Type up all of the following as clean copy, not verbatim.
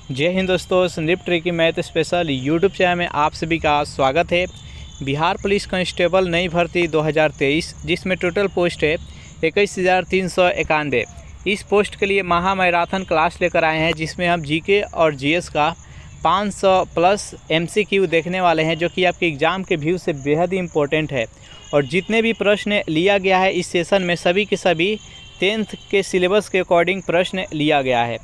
जय हिंद दोस्तों, Sandeep tricky math special YouTube channel में आप सभी का स्वागत है। बिहार पुलिस कांस्टेबल नई भर्ती 2023 जिसमें टोटल पोस्ट है 21,391। इस पोस्ट के लिए महा मैराथन क्लास लेकर आए हैं, जिसमें हम जीके और जीएस का 500 प्लस एमसीक्यू देखने वाले हैं, जो कि आपके एग्ज़ाम के व्यू से बेहद ही इम्पोर्टेंट है। और जितने भी प्रश्न लिया गया है इस सेशन में, सभी के सभी 10th के सिलेबस के अकॉर्डिंग प्रश्न लिया गया है।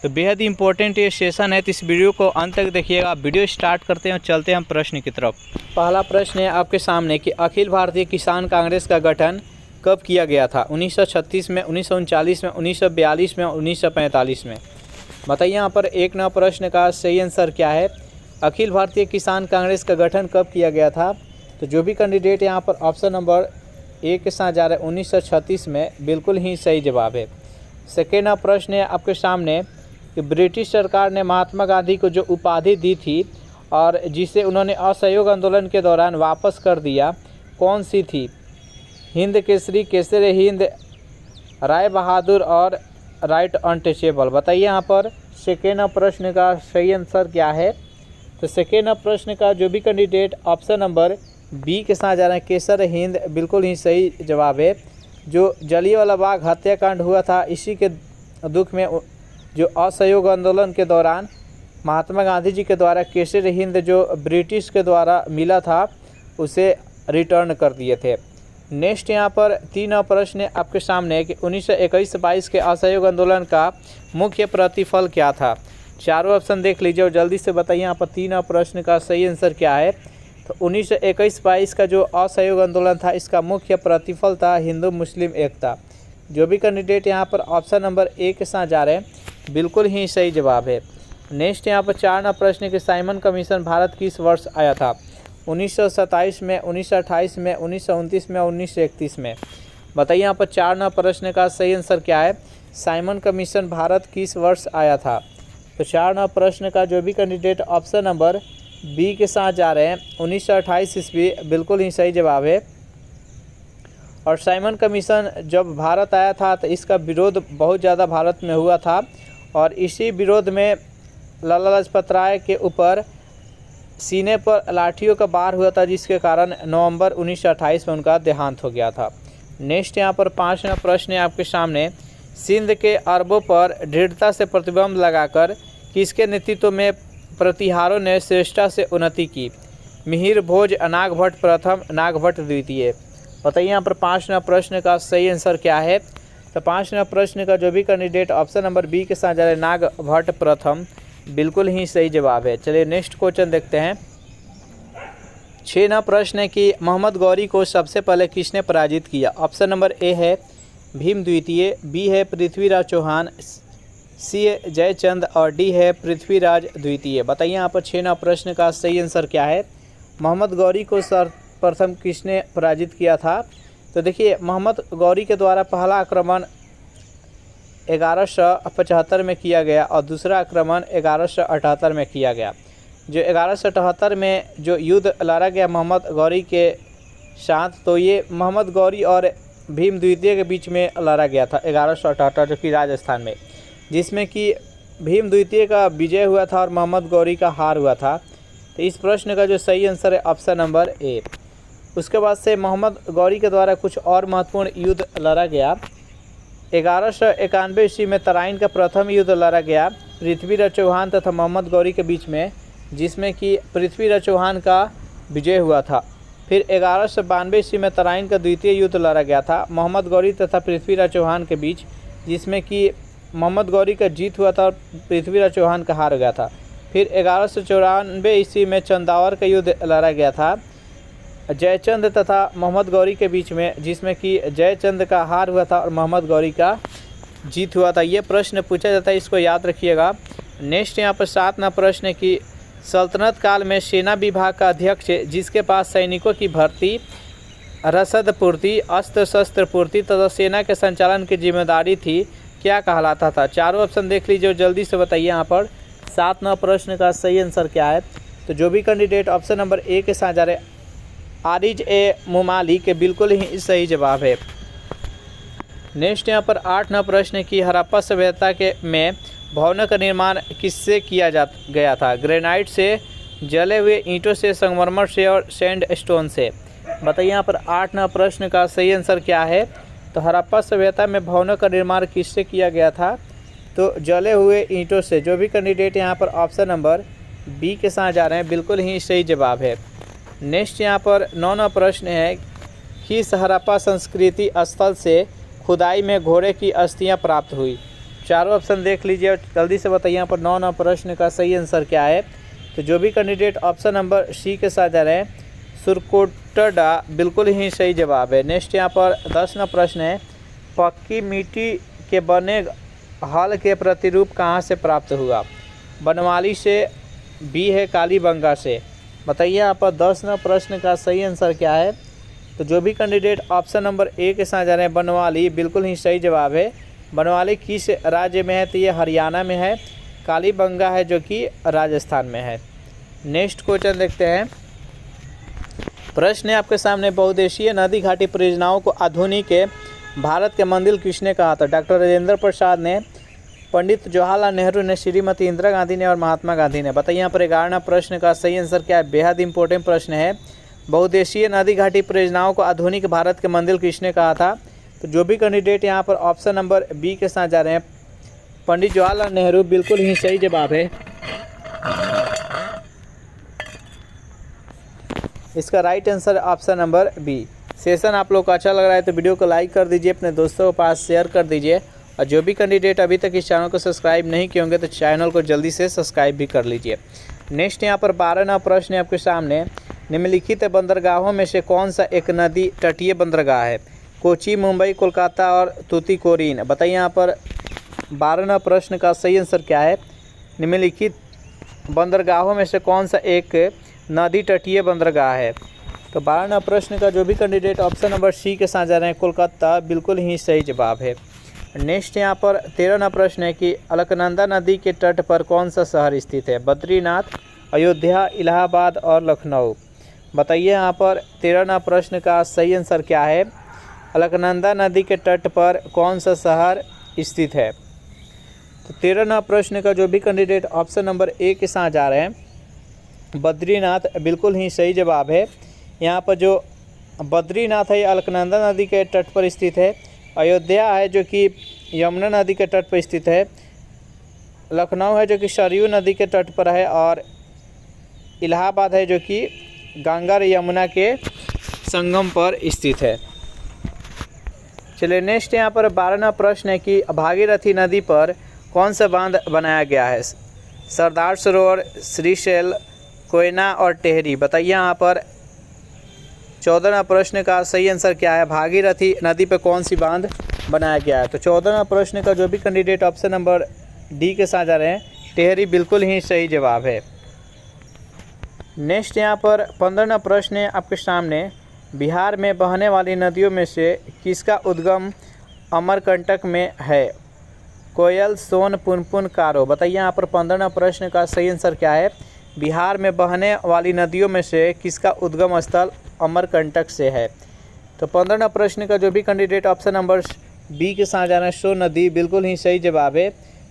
तो बेहद ही इंपॉर्टेंट ये सेशन है, तो इस वीडियो को अंत तक देखिएगा। वीडियो स्टार्ट करते हैं और चलते हैं हम प्रश्न की तरफ। पहला प्रश्न है आपके सामने कि अखिल भारतीय किसान कांग्रेस का गठन कब किया गया था? 1936 में, 1939 में, 1942 में, 1945 में। बताइए यहाँ पर एक नंबर प्रश्न का सही आंसर क्या है। अखिल भारतीय किसान कांग्रेस का गठन कब किया गया था? तो जो भी कैंडिडेट यहाँ पर ऑप्शन नंबर ए के साथ जा रहे हैं 1936 में, बिल्कुल ही सही जवाब है। सेकेंड प्रश्न है आपके सामने कि ब्रिटिश सरकार ने महात्मा गांधी को जो उपाधि दी थी और जिसे उन्होंने असहयोग आंदोलन के दौरान वापस कर दिया, कौन सी थी? हिंद केसरी, केसर हिंद, राय बहादुर और राइट अनटचेबल। बताइए यहाँ पर सेकेंड प्रश्न का सही आंसर क्या है। तो सेकेंड प्रश्न का जो भी कैंडिडेट ऑप्शन नंबर बी के साथ जा रहे हैं केसर हिंद, बिल्कुल ही सही जवाब है। जो जलियांवाला बाग हत्याकांड हुआ था, इसी के दुख में जो असहयोग आंदोलन के दौरान महात्मा गांधी जी के द्वारा केसर हिंद जो ब्रिटिश के द्वारा मिला था, उसे रिटर्न कर दिए थे। नेक्स्ट यहाँ पर तीन प्रश्न आपके सामने है कि 1921-22 के असहयोग आंदोलन का मुख्य प्रतिफल क्या था? चारों ऑप्शन देख लीजिए और जल्दी से बताइए यहाँ पर तीन प्रश्न का सही आंसर क्या है। तो 1921-22 का जो असहयोग आंदोलन था, इसका मुख्य प्रतिफल था हिंदू मुस्लिम एकता। जो भी कैंडिडेट यहाँ पर ऑप्शन नंबर ए के साथ जा रहे हैं, बिल्कुल ही सही जवाब है। नेक्स्ट यहाँ पर चार नंबर प्रश्न कि साइमन कमीशन भारत किस वर्ष आया था? 1927 में, 1928 में, 1929 में, 1931 में। बताइए यहाँ पर चार नंबर प्रश्न का सही आंसर क्या है। साइमन कमीशन भारत किस वर्ष आया था? तो चार नंबर प्रश्न का जो भी कैंडिडेट ऑप्शन नंबर बी के साथ जा रहे हैं 1928 ईस्वी, बिल्कुल ही सही जवाब है। और साइमन कमीशन जब भारत आया था तो इसका विरोध बहुत ज़्यादा भारत में हुआ था, और इसी विरोध में लाला लाजपत राय के ऊपर सीने पर लाठियों का वार हुआ था, जिसके कारण नवंबर 1928 में उनका देहांत हो गया था। नेक्स्ट यहाँ पर पाँचवां प्रश्न है आपके सामने। सिंध के अरबों पर दृढ़ता से प्रतिबंध लगाकर किसके नेतृत्व में प्रतिहारों ने श्रेष्ठता से उन्नति की? मिहिर भोज, नाग भट्ट प्रथम, नाग भट्ट द्वितीय। बताइए यहाँ पर पाँचवां प्रश्न का सही आंसर क्या है। तो पाँचवां प्रश्न का जो भी कैंडिडेट ऑप्शन नंबर बी के साथ जा रहे हैं नाग भट्ट प्रथम, बिल्कुल ही सही जवाब है। चलिए नेक्स्ट क्वेश्चन देखते हैं। 6वां प्रश्न है कि मोहम्मद गौरी को सबसे पहले किसने पराजित किया? ऑप्शन नंबर ए है भीम द्वितीय, बी है पृथ्वीराज चौहान, सी है जयचंद और डी है पृथ्वीराज द्वितीय। बताइए यहाँ पर 6वां प्रश्न का सही आंसर क्या है। मोहम्मद गौरी को सर्वप्रथम किसने पराजित किया था? तो देखिए, मोहम्मद गौरी के द्वारा पहला आक्रमण 1175 में किया गया और दूसरा आक्रमण 1178 में किया गया। जो 1178 में जो युद्ध लड़ा गया मोहम्मद गौरी के साथ, तो ये मोहम्मद गौरी और भीम द्वितीय के बीच में लड़ा गया था 1178, जो कि राजस्थान में, जिसमें कि भीम द्वितीय का विजय हुआ था और मोहम्मद गौरी का हार हुआ था। तो इस प्रश्न का जो सही आंसर है ऑप्शन नंबर ए। उसके बाद से मोहम्मद गौरी के द्वारा कुछ और महत्वपूर्ण युद्ध लड़ा गया। 1191 ईस्वी में तराइन का प्रथम युद्ध लड़ा गया पृथ्वीराज चौहान तथा मोहम्मद गौरी के बीच में, जिसमें कि पृथ्वीराज चौहान का विजय हुआ था। फिर 1192 ईस्वी में तराइन का द्वितीय युद्ध लड़ा गया था मोहम्मद गौरी तथा पृथ्वीराज चौहान के बीच, जिसमें कि मोहम्मद गौरी का जीत हुआ था और पृथ्वीराज चौहान का हार गया था। फिर 1194 ईस्वी में चंदावर का युद्ध लड़ा गया था जयचंद तथा मोहम्मद गौरी के बीच में, जिसमें कि जयचंद का हार हुआ था और मोहम्मद गौरी का जीत हुआ था। ये प्रश्न पूछा जाता है, इसको याद रखिएगा। नेक्स्ट यहाँ पर 7वां प्रश्न है कि सल्तनत काल में सेना विभाग का अध्यक्ष जिसके पास सैनिकों की भर्ती, रसद पूर्ति, अस्त्र शस्त्र पूर्ति तथा सेना के संचालन की जिम्मेदारी थी, क्या कहलाता था? चारों ऑप्शन देख लीजिए और जल्दी से बताइए यहाँ पर 7वां प्रश्न का सही आंसर क्या है। तो जो भी कैंडिडेट ऑप्शन नंबर ए के साथ जा रहे आरिज ए मुमाली के, बिल्कुल ही सही जवाब है। नेक्स्ट यहाँ पर 8वां प्रश्न की हड़प्पा सभ्यता के में भवनों का निर्माण किससे किया गया था? ग्रेनाइट से, जले हुए ईंटों से, संगमरमर से और सैंड स्टोन से। बताइए यहाँ पर 8 नंबर प्रश्न का सही आंसर क्या है? तो हड़प्पा सभ्यता में भवनों का निर्माण किससे किया गया था? तो जले हुए ईंटों से। जो भी कैंडिडेट यहाँ पर ऑप्शन नंबर बी के साथ जा रहे हैं बिल्कुल ही सही जवाब है। नेक्स्ट यहाँ पर 9 नंबर प्रश्न है, किस हड़प्पा संस्कृति स्थल से खुदाई में घोड़े की अस्थियाँ प्राप्त हुई? चारों ऑप्शन देख लीजिए और जल्दी से बताइए यहाँ पर 9 नंबर प्रश्न का सही आंसर क्या है? तो जो भी कैंडिडेट ऑप्शन नंबर सी के साथ जा रहे हैं सुरकोटडा बिल्कुल ही सही जवाब है। नेक्स्ट यहाँ पर 10 नंबर प्रश्न है, पक्की मिट्टी के बने हल के प्रतिरूप कहाँ से प्राप्त हुआ? बनवाली से, बी है कालीबंगा से। बताइए यहाँ पर 10 नंबर प्रश्न का सही आंसर क्या है? तो जो भी कैंडिडेट ऑप्शन नंबर ए के साथ जा रहे हैं बनवाली बिल्कुल ही सही जवाब है। बनवाली किस राज्य में है? तो ये हरियाणा में है। कालीबंगा है जो कि राजस्थान में है। नेक्स्ट क्वेश्चन देखते हैं। प्रश्न है आपके सामने, बहुउद्देशीय नदी घाटी परियोजनाओं को आधुनिक भारत के मंदिर किसने कहा था? डॉक्टर राजेंद्र प्रसाद ने, पंडित जवाहरलाल नेहरू ने, श्रीमती इंदिरा गांधी ने और महात्मा गांधी ने। बताइए यहाँ पर 11 प्रश्न का सही आंसर क्या है? बेहद इंपॉर्टेंट प्रश्न है। बहुउद्देशीय नदी घाटी परियोजनाओं को आधुनिक भारत के मंदिर किसने कहा था? तो जो भी कैंडिडेट यहाँ पर ऑप्शन नंबर बी के साथ जा रहे हैं पंडित जवाहरलाल नेहरू बिल्कुल ही सही जवाब है। इसका right answer option number B. Session आप लोग को अच्छा लग रहा है तो वीडियो को लाइक कर दीजिए, अपने दोस्तों के पास शेयर कर दीजिए और जो भी कैंडिडेट अभी तक इस चैनल को सब्सक्राइब नहीं किए होंगे तो चैनल को जल्दी से सब्सक्राइब भी कर लीजिए। नेक्स्ट यहाँ पर 12 नंबर प्रश्न है आपके सामने, निम्नलिखित बंदरगाहों में से कौन सा एक नदी तटीय बंदरगाह है? कोची, मुंबई, कोलकाता और तूतीकोरिन। बताइए यहाँ पर 12 नंबर प्रश्न का सही आंसर क्या है? निम्नलिखित बंदरगाहों में से कौन सा एक नदी तटीय बंदरगाह है? तो 12 नंबर प्रश्न का जो भी कैंडिडेट ऑप्शन नंबर सी के साथ जा रहे हैं कोलकाता बिल्कुल ही सही जवाब है। नेक्स्ट यहाँ पर 13 नंबर प्रश्न है कि अलकनंदा नदी के तट पर कौन सा शहर स्थित है? बद्रीनाथ, अयोध्या, इलाहाबाद और लखनऊ। बताइए यहाँ पर 13 नंबर प्रश्न का सही आंसर क्या है? अलकनंदा नदी के तट पर कौन सा शहर स्थित है? तो 13 नंबर प्रश्न का जो भी कैंडिडेट ऑप्शन नंबर ए के साथ जा रहे हैं बद्रीनाथ बिल्कुल ही सही जवाब है। यहाँ पर जो बद्रीनाथ है अलकनंदा नदी के तट पर स्थित है। अयोध्या है जो कि यमुना नदी के तट पर स्थित है। लखनऊ है जो कि सरयू नदी के तट पर है और इलाहाबाद है जो कि गंगा और यमुना के संगम पर स्थित है। चलिए नेक्स्ट यहाँ पर 12वां प्रश्न है कि भागीरथी नदी पर कौन सा बांध बनाया गया है? सरदार सरोवर, श्रीशैल, कोयना और टेहरी। बताइए यहाँ पर 14वां प्रश्न का सही आंसर क्या है? भागीरथी नदी पर कौन सी बांध बनाया गया है? तो 14वां प्रश्न का जो भी कैंडिडेट ऑप्शन नंबर डी के साथ जा रहे हैं टेहरी बिल्कुल ही सही जवाब है। नेक्स्ट यहाँ पर 15वां प्रश्न है आपके सामने, बिहार में बहने वाली नदियों में से किसका उद्गम अमरकंटक में है? कोयल, सोन, पुनपुन, कारो। बताइए यहाँ पर 15वां प्रश्न का सही आंसर क्या है? बिहार में बहने वाली नदियों में से किसका उद्गम स्थल अमरकंटक से है? तो 15वां प्रश्न का जो भी कैंडिडेट ऑप्शन नंबर बी के साथ जाना है सोन नदी बिल्कुल ही सही जवाब है।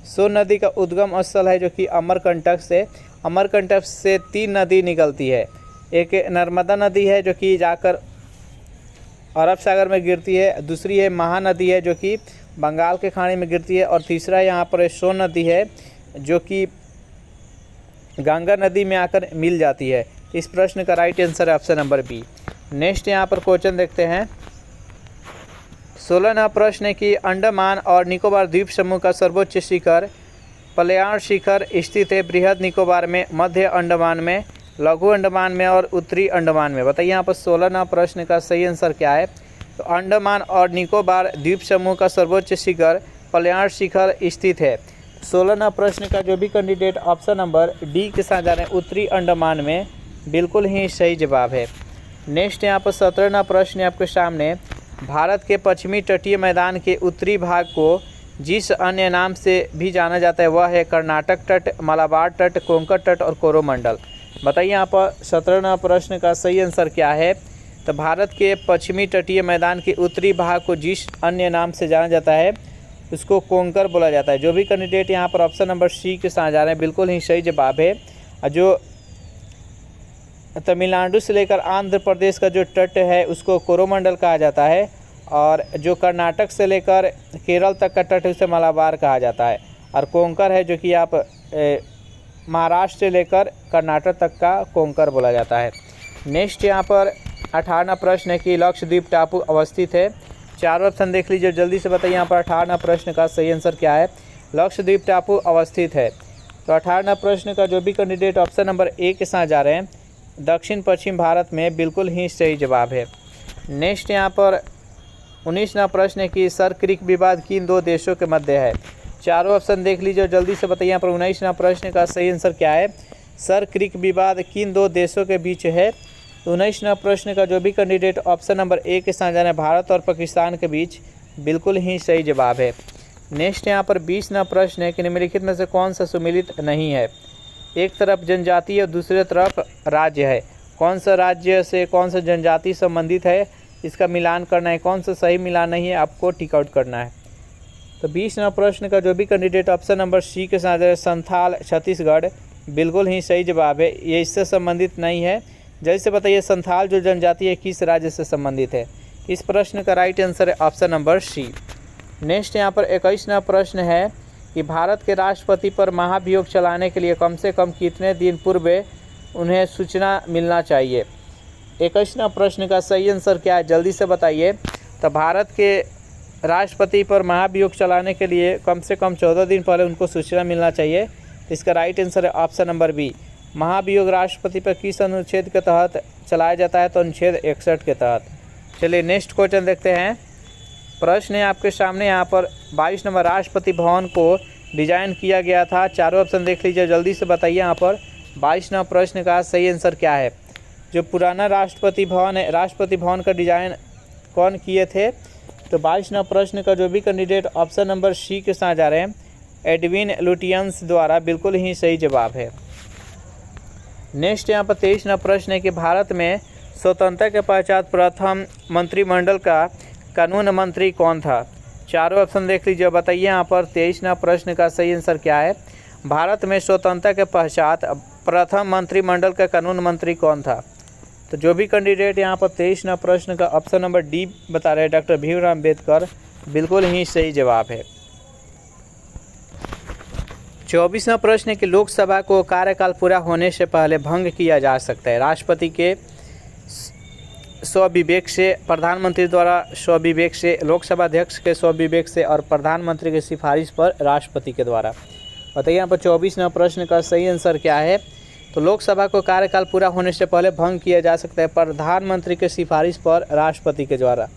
सोन नदी का उद्गम स्थल है जो कि अमरकंटक से। अमरकंटक से 3 नदी निकलती है। एक नर्मदा नदी है जो कि जाकर अरब सागर में गिरती है, दूसरी है महानदी है जो कि बंगाल के खाड़ी में गिरती है और तीसरा यहाँ पर सोन नदी है जो कि गंगा नदी में आकर मिल जाती है। इस प्रश्न का राइट आंसर है ऑप्शन नंबर बी। नेक्स्ट यहाँ पर क्वेश्चन देखते हैं। 16वां प्रश्न है कि अंडमान और निकोबार द्वीप समूह का सर्वोच्च शिखर पलायार शिखर स्थित है बृहद निकोबार में, मध्य अंडमान में, लघु अंडमान में और उत्तरी अंडमान में। बताइए यहाँ पर 16वां प्रश्न का सही आंसर क्या है? तो अंडमान और निकोबार द्वीप समूह का सर्वोच्च शिखर पलायार शिखर स्थित है। 16वां प्रश्न का जो भी कैंडिडेट ऑप्शन नंबर डी के साथ जा रहे हैं उत्तरी अंडमान में बिल्कुल ही सही जवाब है। नेक्स्ट यहाँ पर 17वां प्रश्न है आपके सामने, भारत के पश्चिमी तटीय मैदान के उत्तरी भाग को जिस अन्य नाम से भी जाना जाता है वह है कर्नाटक तट, मलाबार तट, कोंकण तट और कोरोमंडल। बताइए यहाँ पर 17वां प्रश्न का सही आंसर क्या है? तो भारत के पश्चिमी तटीय मैदान के उत्तरी भाग को जिस अन्य नाम से जाना जाता है उसको कोंकर बोला जाता है। जो भी कैंडिडेट यहाँ पर ऑप्शन नंबर सी के साथ जा रहे हैं बिल्कुल ही सही जवाब है। और जो तमिलनाडु से लेकर आंध्र प्रदेश का जो तट है उसको कोरोमंडल कहा जाता है, और जो कर्नाटक से लेकर केरल तक का तट है उसे मलाबार कहा जाता है। और कोंकर है जो कि आप महाराष्ट्र से लेकर कर्नाटक तक का कोंकर बोला जाता है। नेक्स्ट यहाँ पर 18वां प्रश्न है कि लक्षद्वीप टापू अवस्थित है। चारों ऑप्शन देख लीजिए, जल्दी से बताइए यहाँ पर 18वां प्रश्न का सही आंसर क्या है। लक्षद्वीप टापू अवस्थित है। तो 18वां प्रश्न का जो भी कैंडिडेट ऑप्शन नंबर ए के साथ जा रहे हैं दक्षिण पश्चिम भारत में, बिल्कुल ही सही जवाब है। नेक्स्ट यहाँ पर 19वां प्रश्न है कि सर क्रिक विवाद किन दो देशों के मध्य है। चारों ऑप्शन देख लीजिए, जल्दी से बताइए यहाँ पर 19वां प्रश्न का सही आंसर क्या है। सर क्रिक विवाद किन दो देशों के बीच है। 19वां प्रश्न का जो भी कैंडिडेट ऑप्शन नंबर ए के साथ जाना है भारत और पाकिस्तान के बीच, बिल्कुल ही सही जवाब है। नेक्स्ट यहाँ पर 20वां प्रश्न है कि निम्नलिखित में से कौन सा सुमेलित नहीं है। एक तरफ जनजाति और दूसरे तरफ राज्य है। कौन सा राज्य से कौन सा जनजाति संबंधित है, इसका मिलान करना है। कौन सा सही मिलान नहीं है आपको टिक आउट करना है। तो 20वां प्रश्न का जो भी कैंडिडेट ऑप्शन नंबर सी के साथ है संथाल छत्तीसगढ़, बिल्कुल ही सही जवाब है। ये इससे संबंधित नहीं है। जैसे बताइए संथाल जो जनजाति है किस राज्य से संबंधित है। इस प्रश्न का राइट आंसर है ऑप्शन नंबर सी। नेक्स्ट यहाँ पर 21वां प्रश्न है कि भारत के राष्ट्रपति पर महाभियोग चलाने के लिए कम से कम कितने दिन पूर्व उन्हें सूचना मिलना चाहिए। 21वां प्रश्न का सही आंसर क्या है, जल्दी से बताइए। तो भारत के राष्ट्रपति पर महाभियोग चलाने के लिए कम से कम 14 दिन पहले उनको सूचना मिलना चाहिए। इसका राइट आंसर है ऑप्शन नंबर बी। महाभियोग राष्ट्रपति पर किस अनुच्छेद के तहत चलाया जाता है। तो अनुच्छेद 61 के तहत। चलिए नेक्स्ट क्वेश्चन देखते हैं। प्रश्न है आपके सामने यहाँ पर 22 नंबर राष्ट्रपति भवन को डिजाइन किया गया था। चारों ऑप्शन देख लीजिए, जल्दी से बताइए यहाँ पर 22वां प्रश्न का सही आंसर क्या है। जो पुराना राष्ट्रपति भवन है, राष्ट्रपति भवन का डिजाइन कौन किए थे। तो 22वां प्रश्न का जो भी कैंडिडेट ऑप्शन नंबर सी के साथ जा रहे हैं एडविन लुटियंस द्वारा, बिल्कुल ही सही जवाब है। नेक्स्ट यहाँ पर 23वां प्रश्न है कि भारत में स्वतंत्रता के पश्चात प्रथम मंत्रिमंडल का कानून मंत्री कौन था। चारों ऑप्शन देख लीजिए, बताइए यहाँ पर 23वां प्रश्न का सही आंसर क्या है। भारत में स्वतंत्रता के पश्चात प्रथम मंत्रिमंडल का कानून मंत्री कौन था। तो जो भी कैंडिडेट यहाँ पर 23वां प्रश्न का ऑप्शन नंबर डी बता रहे हैं डॉक्टर भीमराव अम्बेडकर, बिल्कुल ही सही जवाब है। 24वां प्रश्न है कि लोकसभा को कार्यकाल पूरा होने से पहले भंग किया जा सकता है। राष्ट्रपति के स्वविवेक से, प्रधानमंत्री द्वारा स्वविवेक से, लोकसभा अध्यक्ष के स्वविवेक से और प्रधानमंत्री की सिफारिश पर राष्ट्रपति के द्वारा। बताइए यहाँ पर 24वां प्रश्न का सही आंसर क्या है। तो लोकसभा को कार्यकाल पूरा होने से पहले भंग किया जा सकता है प्रधानमंत्री के सिफारिश पर राष्ट्रपति के द्वारा।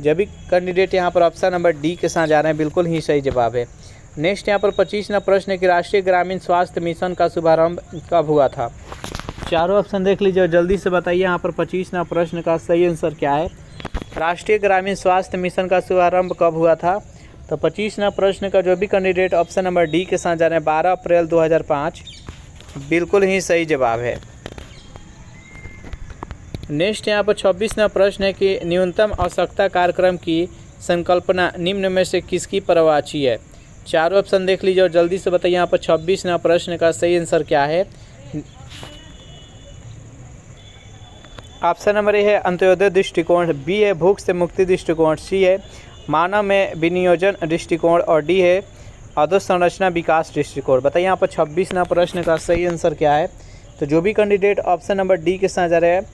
जब भी कैंडिडेट यहाँ पर ऑप्शन नंबर डी के साथ जा रहे हैं, बिल्कुल ही सही जवाब है। नेक्स्ट यहाँ पर 25वां प्रश्न है कि राष्ट्रीय ग्रामीण स्वास्थ्य मिशन का शुभारंभ कब हुआ था। चारों ऑप्शन देख लीजिए, जल्दी से बताइए यहाँ पर 25वां प्रश्न का सही आंसर क्या है। राष्ट्रीय ग्रामीण स्वास्थ्य मिशन का शुभारंभ कब हुआ था। तो 25वां प्रश्न का जो भी कैंडिडेट ऑप्शन नंबर डी के साथ जा रहे हैं 12 अप्रैल 2005, बिल्कुल ही सही जवाब है। नेक्स्ट यहाँ पर 26वां प्रश्न है कि न्यूनतम आवश्यकता कार्यक्रम की संकल्पना निम्न में से किसकी परिभाषी है। चारों ऑप्शन देख लीजिए और जल्दी से बताइए यहाँ पर 26वां प्रश्न का सही आंसर क्या है। ऑप्शन नंबर ए है अंत्योदय दृष्टिकोण, बी है भूख से मुक्ति दृष्टिकोण, सी है मानव में विनियोजन दृष्टिकोण और डी है अधोसंरचना विकास दृष्टिकोण। बताइए यहाँ पर 26वां प्रश्न का सही आंसर क्या है। तो जो भी कैंडिडेट ऑप्शन नंबर डी के साथ जा रहे हैं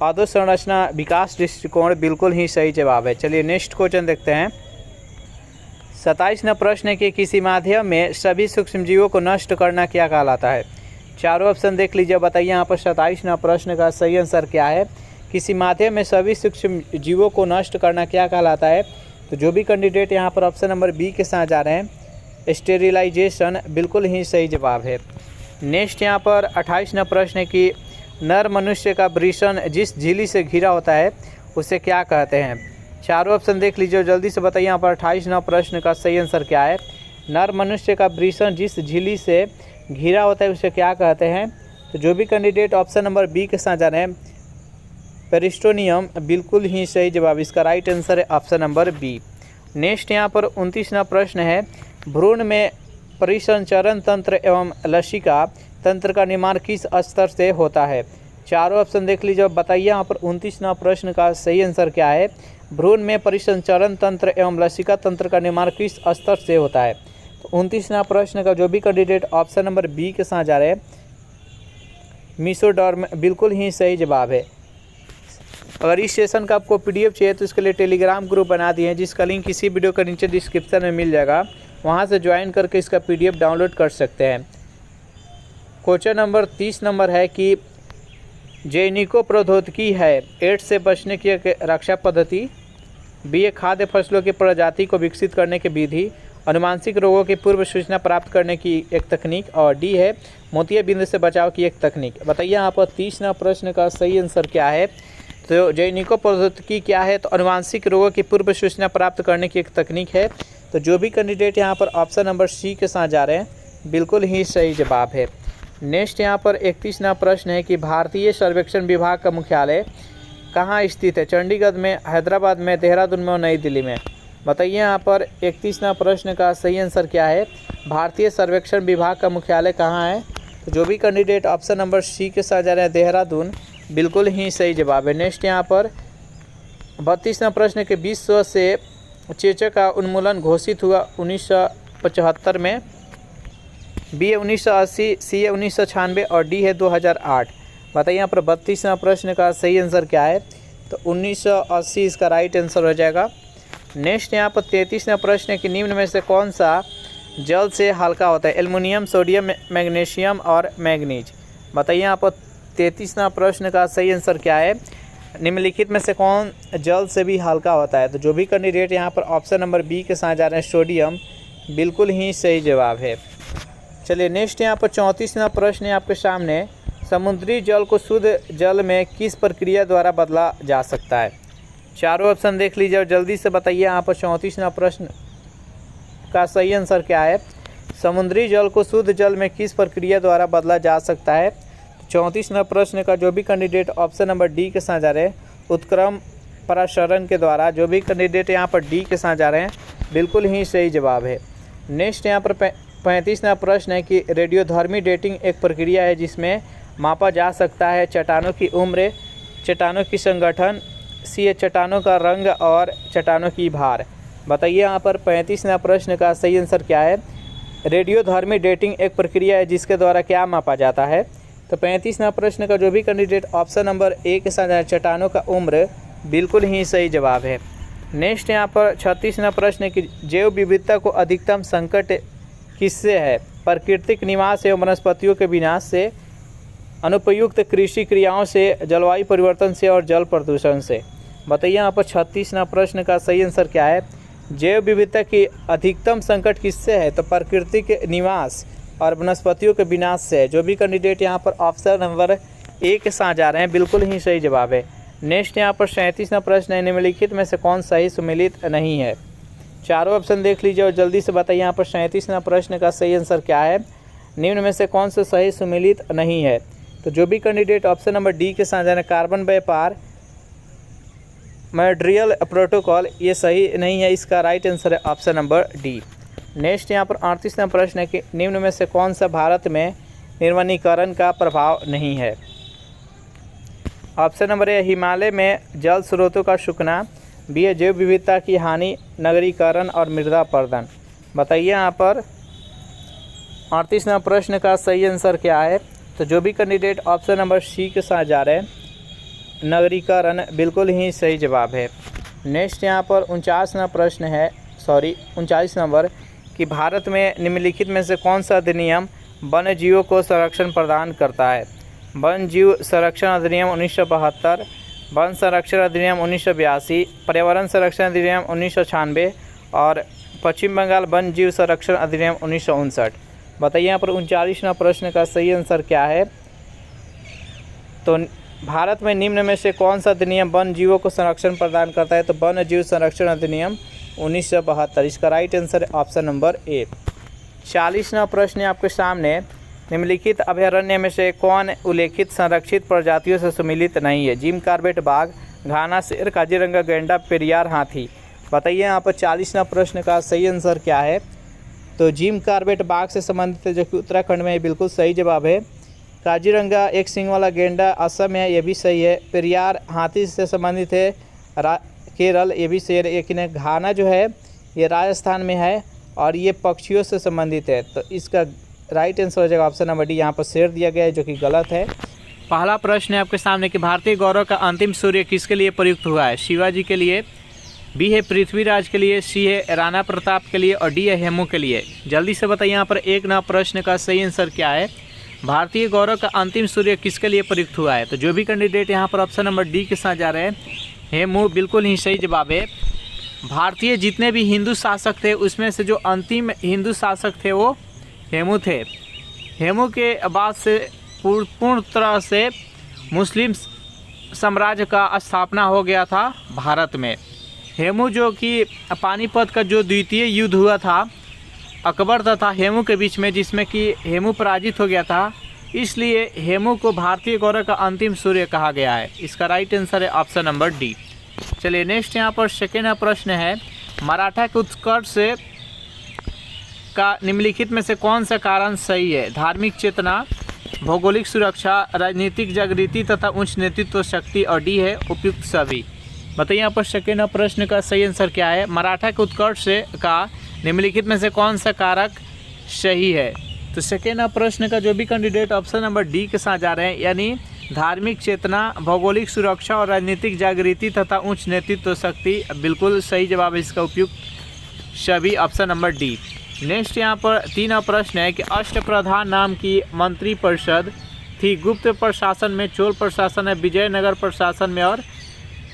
अधोसंरचना विकास दृष्टिकोण, बिल्कुल ही सही जवाब है। चलिए नेक्स्ट क्वेश्चन देखते हैं। 27वां प्रश्न है कि किसी माध्यम में सभी सूक्ष्मजीवों को नष्ट करना क्या कहलाता है। चारों ऑप्शन देख लीजिए, बताइए यहाँ पर 27वां प्रश्न का सही आंसर क्या है। किसी माध्यम में सभी सूक्ष्म जीवों को नष्ट करना क्या कहलाता है। तो जो भी कैंडिडेट यहाँ पर ऑप्शन नंबर बी के साथ जा रहे हैं स्टेरिलाइजेशन, बिल्कुल ही सही जवाब है। नेक्स्ट यहाँ पर 28वां प्रश्न है कि नर मनुष्य का वृषण जिस झिल्ली से घिरा होता है उसे क्या कहते हैं। चारों ऑप्शन देख लीजिए, जल्दी से बताइए यहाँ पर 28वां प्रश्न का सही आंसर क्या है। नर मनुष्य का वृषण जिस झिल्ली से घिरा होता है उसे क्या कहते हैं। तो जो भी कैंडिडेट ऑप्शन नंबर बी के साथ जा रहे हैं पेरिस्टोनियम, बिल्कुल ही सही जवाब। इसका राइट आंसर है ऑप्शन नंबर बी। नेक्स्ट यहाँ पर 29वां प्रश्न है, भ्रूण में परिसंचरण तंत्र एवं लसिका तंत्र का निर्माण किस स्तर से होता है? चारों ऑप्शन देख लीजिए, बताइए यहाँ पर 29वां प्रश्न का सही आंसर क्या है। भ्रूण में परिसंचरण तंत्र एवं लसिका तंत्र का निर्माण किस स्तर से होता है? तो 29वां प्रश्न का जो भी कैंडिडेट ऑप्शन नंबर बी के साथ जा रहे हैं, मीसोडर्म, बिल्कुल ही सही जवाब है। अगर इस सेशन का आपको पीडीएफ चाहिए तो इसके लिए टेलीग्राम ग्रुप बना दिए हैं, जिसका लिंक इसी वीडियो के नीचे डिस्क्रिप्शन में मिल जाएगा, वहां से ज्वाइन करके इसका पीडीएफ डाउनलोड कर सकते हैं। क्वेश्चन नंबर 30 नंबर है कि जैनिको प्रौद्योगिकी है एड्स से बचने की एक रक्षा पद्धति, बी है खाद्य फसलों की प्रजाति को विकसित करने की विधि, अनुवांशिक रोगों की पूर्व सूचना प्राप्त करने की एक तकनीक, और डी है मोतियाबिंद से बचाव की एक तकनीक। बताइए यहाँ पर 30वां प्रश्न का सही आंसर क्या है। तो जैनिको प्रौद्योगिकी क्या है? तो अनुवांशिक रोगों की पूर्व सूचना प्राप्त करने की एक तकनीक है। तो जो भी कैंडिडेट यहाँ पर ऑप्शन नंबर सी के साथ जा रहे हैं, बिल्कुल ही सही जवाब है। नेक्स्ट यहाँ पर 31वां प्रश्न है कि भारतीय सर्वेक्षण विभाग का मुख्यालय कहाँ स्थित है? चंडीगढ़ में, हैदराबाद में, देहरादून में और नई दिल्ली में। बताइए यहाँ पर 31वां प्रश्न का सही आंसर क्या है। भारतीय सर्वेक्षण विभाग का मुख्यालय कहाँ है? तो जो भी कैंडिडेट ऑप्शन नंबर सी के साथ जा रहे हैं, देहरादून, बिल्कुल ही सही जवाब है। नेक्स्ट यहाँ पर 32वां प्रश्न के विश्व से चेचक का उन्मूलन घोषित हुआ 1975 में, बी है 1980, सी है 1996 और डी है 2008। बताइए यहाँ पर 32वां प्रश्न का सही आंसर क्या है। तो 1980 इसका राइट आंसर हो जाएगा। नेक्स्ट यहाँ पर 33वां प्रश्न है कि निम्न में से कौन सा जल से हल्का होता है? एल्युमिनियम, सोडियम, मैग्नीशियम और मैंगनीज। बताइए यहाँ पर 33वां प्रश्न का सही आंसर क्या है। निम्नलिखित में से कौन जल से भी हल्का होता है? तो जो भी कैंडिडेट यहाँ पर ऑप्शन नंबर बी के साथ जा रहे हैं, सोडियम, बिल्कुल ही सही जवाब है। चलिए नेक्स्ट यहाँ पर 34वां प्रश्न है आपके सामने, समुद्री जल को शुद्ध जल में किस प्रक्रिया द्वारा बदला जा सकता है? चारों ऑप्शन देख लीजिए और जल्दी से बताइए यहाँ पर 34वां प्रश्न का सही आंसर क्या है। समुद्री जल को शुद्ध जल में किस प्रक्रिया द्वारा बदला जा सकता है? 34वां प्रश्न का जो भी कैंडिडेट ऑप्शन नंबर डी के साथ जा रहे हैं, उत्क्रम परासरण के द्वारा। जो भी कैंडिडेट यहाँ पर डी के साथ जा रहे हैं, बिल्कुल ही सही जवाब है। नेक्स्ट यहाँ पर 35वां प्रश्न है कि रेडियोधर्मी डेटिंग एक प्रक्रिया है जिसमें मापा जा सकता है चट्टानों की उम्र, चट्टानों की संगठन, सी है चट्टानों का रंग और चट्टानों की भार। बताइए यहाँ पर 35वां प्रश्न का सही आंसर क्या है। रेडियोधर्मी डेटिंग एक प्रक्रिया है जिसके द्वारा क्या मापा जाता है? तो 35वां प्रश्न का जो भी कैंडिडेट ऑप्शन नंबर ए के साथ चट्टानों का उम्र, बिल्कुल ही सही जवाब है। नेक्स्ट यहाँ पर 36वां प्रश्न है कि जैव विविधता को अधिकतम संकट किससे है? प्राकृतिक निवास एवं वनस्पतियों के विनाश से, अनुपयुक्त कृषि क्रियाओं से, जलवायु परिवर्तन से और जल प्रदूषण से। बताइए यहाँ पर 36वां प्रश्न का सही आंसर क्या है। जैव विविधता की अधिकतम संकट किससे है? तो प्राकृतिक निवास और वनस्पतियों के विनाश से। जो भी कैंडिडेट यहाँ पर ऑप्शन नंबर ए के साथ जा रहे हैं, बिल्कुल ही सही जवाब है। नेक्स्ट यहाँ पर 37वां प्रश्न है, निम्नलिखित में से कौन सही सुमेलित नहीं है? चारों ऑप्शन देख लीजिए और जल्दी से बताइए यहाँ पर 37वां प्रश्न का सही आंसर क्या है। निम्न में से कौन सा सही सुमेलित नहीं है? तो जो भी कैंडिडेट ऑप्शन नंबर डी के साथ जा रहे हैं, कार्बन व्यापार मॉन्ट्रियल प्रोटोकॉल, ये सही नहीं है, इसका राइट आंसर है ऑप्शन नंबर डी। नेक्स्ट यहाँ पर 38वां प्रश्न है कि निम्न में से कौन सा भारत में निर्वनीकरण का प्रभाव नहीं है? ऑप्शन नंबर ए हिमालय में जल स्रोतों का सूखना, बी है जैव विविधता की हानि, नगरीकरण और मृदा अपरदन। बताइए यहाँ पर 38वां प्रश्न का सही आंसर क्या है। तो जो भी कैंडिडेट ऑप्शन नंबर सी के साथ जा रहे हैं, नगरीकरण, बिल्कुल ही सही जवाब है। नेक्स्ट यहाँ पर 39 नंबर कि भारत में निम्नलिखित में से कौन सा अधिनियम वन्य जीवों को संरक्षण प्रदान करता है? वन जीव संरक्षण अधिनियम 1972, वन संरक्षण अधिनियम 1982, पर्यावरण संरक्षण अधिनियम 1996 और पश्चिम बंगाल वन जीव संरक्षण अधिनियम 1959। बताइए यहाँ पर 39वां प्रश्न का सही आंसर क्या है। तो भारत में निम्न में से कौन सा अधिनियम वन जीवों को संरक्षण प्रदान करता है? तो वन जीव संरक्षण अधिनियम 1972, इसका राइट आंसर है ऑप्शन नंबर ए। 40वां प्रश्न है आपके सामने, निम्नलिखित अभयारण्य में से कौन उल्लेखित संरक्षित प्रजातियों से सम्मिलित नहीं है? जिम कॉर्बेट बाघ, घाना शेर, काजीरंगा गैंडा, पेरियार हाथी। बताइए यहाँ पर 40वां प्रश्न का सही आंसर क्या है। तो जिम कॉर्बेट बाघ से संबंधित है, जो कि उत्तराखंड में, ये बिल्कुल सही जवाब है। काजीरंगा एक सिंग वाला गेंडा असम है, ये भी सही है। पेरियार हाथी से संबंधित है, केरल, ये भी सही है। लेकिन घाना जो है ये राजस्थान में है और ये पक्षियों से संबंधित है। तो इसका राइट आंसर हो जाएगा ऑप्शन नंबर डी। यहाँ पर शेर दिया गया है जो कि गलत है। पहला प्रश्न है आपके सामने कि भारतीय गौरव का अंतिम सूर्य किसके लिए प्रयुक्त हुआ है। शिवाजी के लिए, बी है पृथ्वीराज के लिए, सी है राणा प्रताप के लिए और डी है हेमू के लिए। जल्दी से बताइए यहाँ पर एक नया प्रश्न का सही आंसर क्या है। भारतीय गौरव का अंतिम सूर्य किसके लिए प्रयुक्त हुआ है। तो जो भी कैंडिडेट यहाँ पर ऑप्शन नंबर डी के साथ जा रहे हैं, हेमू, बिल्कुल ही सही जवाब है। भारतीय जितने भी हिंदू शासक थे उसमें से जो अंतिम हिंदू शासक थे वो हेमू थे। हेमू के बाद से पूर्ण तरह से मुस्लिम साम्राज्य का स्थापना हो गया था भारत में। हेमू जो कि पानीपत का जो द्वितीय युद्ध हुआ था अकबर तथा हेमू के बीच में, जिसमें कि हेमू पराजित हो गया था, इसलिए हेमू को भारतीय गौरव का अंतिम सूर्य कहा गया है। इसका राइट आंसर है ऑप्शन नंबर डी। चलिए नेक्स्ट यहाँ पर सेकेंड प्रश्न है, मराठा के उत्कर्ष का निम्नलिखित में से कौन सा कारण सही है। धार्मिक चेतना, भौगोलिक सुरक्षा, राजनीतिक जागृति तथा उच्च नेतृत्व शक्ति और डी है उपयुक्त सभी। बताइए यहाँ पर सेकेंड प्रश्न का सही आंसर क्या है। मराठा के उत्कर्ष का निम्नलिखित में से कौन सा कारक सही है। तो सेकेंड प्रश्न का जो भी कैंडिडेट ऑप्शन नंबर डी के साथ जा रहे हैं, यानी धार्मिक चेतना, भौगोलिक सुरक्षा और राजनीतिक जागृति तथा उच्च नेतृत्व शक्ति, बिल्कुल सही जवाब है इसका उपयुक्त सभी, ऑप्शन नंबर डी। नेक्स्ट यहाँ पर तीन प्रश्न है कि अष्टप्रधान नाम की मंत्रिपरिषद थी गुप्त प्रशासन में, चोल प्रशासन में, विजयनगर प्रशासन में और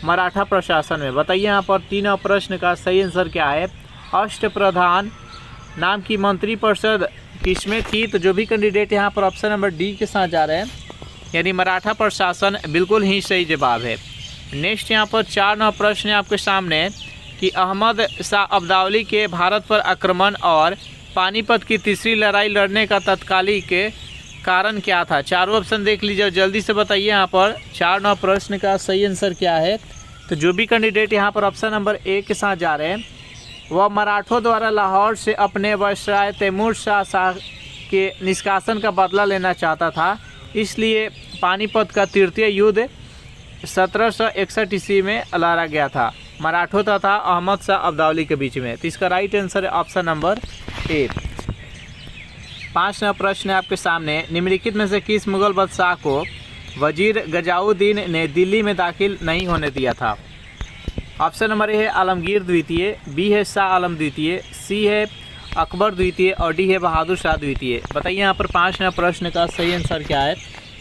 मराठा प्रशासन में। बताइए यहाँ पर तीन प्रश्न का सही आंसर क्या है। अष्टप्रधान नाम की मंत्रिपरिषद किसमें थी। तो जो भी कैंडिडेट यहाँ पर ऑप्शन नंबर डी के साथ जा रहे हैं, यानी मराठा प्रशासन, बिल्कुल ही सही जवाब है। नेक्स्ट यहाँ पर 4 प्रश्न है आपके सामने कि अहमद शाह अब्दाली के भारत पर आक्रमण और पानीपत की तीसरी लड़ाई लड़ने का तत्कालिक कारण क्या था। चारों ऑप्शन देख लीजिए, जल्दी से बताइए यहाँ पर 4 प्रश्न का सही आंसर क्या है। तो जो भी कैंडिडेट यहाँ पर ऑप्शन नंबर ए के साथ जा रहे हैं, वह मराठों द्वारा लाहौर से अपने वायसराय तैमूर शाह के निष्कासन का बदला लेना चाहता था, इसलिए पानीपत का तृतीय युद्ध 1761 ईस्वी में लड़ा गया था मराठों तथा अहमद शाह अब्दाली के बीच में। तो इसका राइट आंसर है ऑप्शन नंबर ए। 5वां प्रश्न है आपके सामने, निम्नलिखित में से किस मुगल बादशाह को वजीर गजाउद्दीन ने दिल्ली में दाखिल नहीं होने दिया था। ऑप्शन नंबर ए है आलमगीर द्वितीय, बी है शाह आलम द्वितीय, सी है अकबर द्वितीय और डी है बहादुर शाह द्वितीय। बताइए यहाँ पर 5वां प्रश्न का सही आंसर क्या है।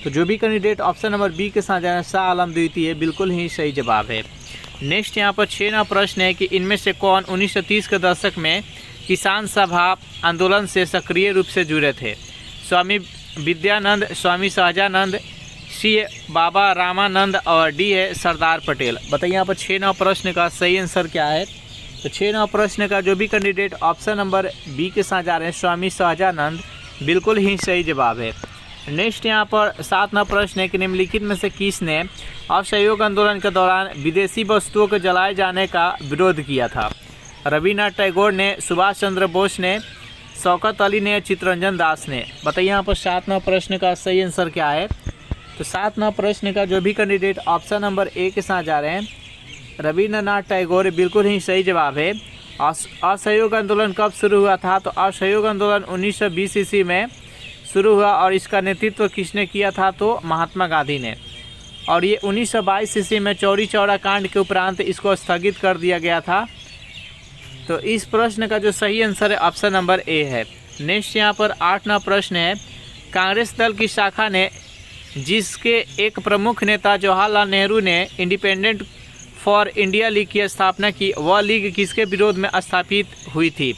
तो जो भी कैंडिडेट ऑप्शन नंबर बी के साथ जाए, शाह आलम द्वितीय, बिल्कुल ही सही जवाब है। नेक्स्ट यहाँ पर 6वां प्रश्न है कि इनमें से कौन 1930 के दशक में किसान सभा आंदोलन से सक्रिय रूप से जुड़े थे। स्वामी विद्यानंद, स्वामी सहजानंद, सी बाबा रामानंद और डी है सरदार पटेल। बताइए यहाँ पर 6वां प्रश्न का सही आंसर क्या है। तो 6वां प्रश्न का जो भी कैंडिडेट ऑप्शन नंबर बी के साथ जा रहे हैं, स्वामी सहजानंद, बिल्कुल ही सही जवाब है। नेक्स्ट यहाँ पर 7वां प्रश्न है कि निम्नलिखित में से किसने असहयोग आंदोलन के दौरान विदेशी वस्तुओं के जलाए जाने का विरोध किया था। रविन्द्रनाथ टैगोर ने, सुभाष चंद्र बोस ने, शौकत अली ने, चित्तरंजन दास ने। बताइए यहाँ पर 7वां प्रश्न का सही आंसर क्या है। तो 7वां प्रश्न का जो भी कैंडिडेट ऑप्शन नंबर ए के साथ जा रहे हैं, रविन्द्रनाथ टैगोर, बिल्कुल ही सही जवाब है। असहयोग आंदोलन कब शुरू हुआ था। तो असहयोग आंदोलन 1920 ईस्वी में शुरू हुआ और इसका नेतृत्व किसने किया था। तो महात्मा गांधी ने। और ये 1922 ईस्वी में चौरी चौरा कांड के उपरांत इसको स्थगित कर दिया गया था। तो इस प्रश्न का जो सही आंसर है ऑप्शन नंबर ए है। नेक्स्ट यहाँ पर 8वां प्रश्न है, कांग्रेस दल की शाखा ने जिसके एक प्रमुख नेता जवाहरलाल नेहरू ने इंडिपेंडेंट फॉर इंडिया लीग की स्थापना की, वह लीग किसके विरोध में स्थापित हुई थी।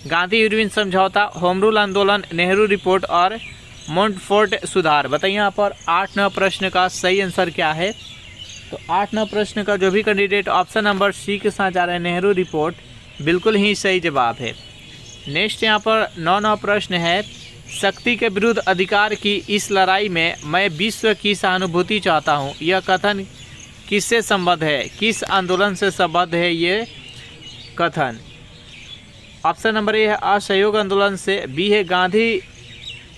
गांधी इरविन समझौता, होम रूल आंदोलन, नेहरू रिपोर्ट और मोंटफोर्ट सुधार। बताइए यहाँ पर 8वां प्रश्न का सही आंसर क्या है। तो 8वां प्रश्न का जो भी कैंडिडेट ऑप्शन नंबर सी के साथ जा रहे हैं, नेहरू रिपोर्ट, बिल्कुल ही सही जवाब है। नेक्स्ट यहाँ पर 9वां प्रश्न है, शक्ति के विरुद्ध अधिकार की इस लड़ाई में मैं विश्व की सहानुभूति चाहता हूँ, यह कथन किससे संबद्ध है, किस आंदोलन से संबद्ध है ये कथन। ऑप्शन नंबर ए है असहयोग आंदोलन से, बी है गांधी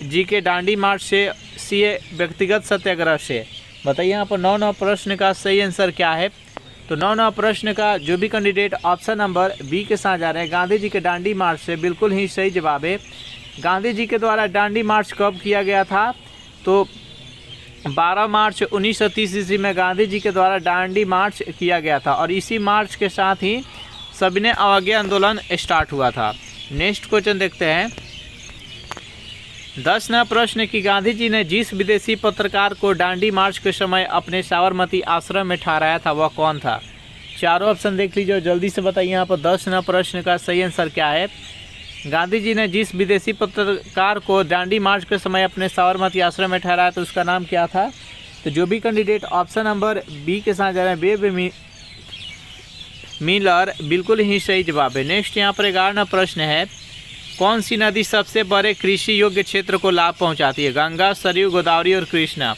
जी के दांडी मार्च से, सी है व्यक्तिगत सत्याग्रह से। बताइए यहाँ पर 9 प्रश्न का सही आंसर क्या है। तो 9 प्रश्न का जो भी कैंडिडेट ऑप्शन नंबर बी के साथ जा रहे हैं, गांधी जी के दांडी मार्च से, बिल्कुल ही सही जवाब है। गांधी जी के द्वारा दांडी मार्च कब किया गया था? तो 12 मार्च 1930 ईस्वी में गांधी जी के द्वारा दांडी मार्च किया गया था और इसी मार्च के साथ ही सविनय अवज्ञा आंदोलन स्टार्ट हुआ था। नेक्स्ट क्वेश्चन देखते हैं। 10 प्रश्न कि गांधी जी ने जिस विदेशी पत्रकार को दांडी मार्च के समय अपने साबरमती आश्रम में ठहराया था वह कौन था? चारों ऑप्शन देख लीजिए, जल्दी से बताइए यहाँ पर 10 प्रश्न का सही आंसर क्या है। गांधी जी ने जिस विदेशी पत्रकार को दांडी मार्च के समय अपने साबरमती आश्रम में ठहराया तो उसका नाम क्या था? तो जो भी कैंडिडेट ऑप्शन नंबर बी के साथ जा रहे हैं, बेब मिलर, बिल्कुल ही सही जवाब है। नेक्स्ट यहाँ पर 11 प्रश्न है। कौन सी नदी सबसे बड़े कृषि योग्य क्षेत्र को लाभ पहुंचाती है? गंगा, सरयू, गोदावरी और कृष्णा।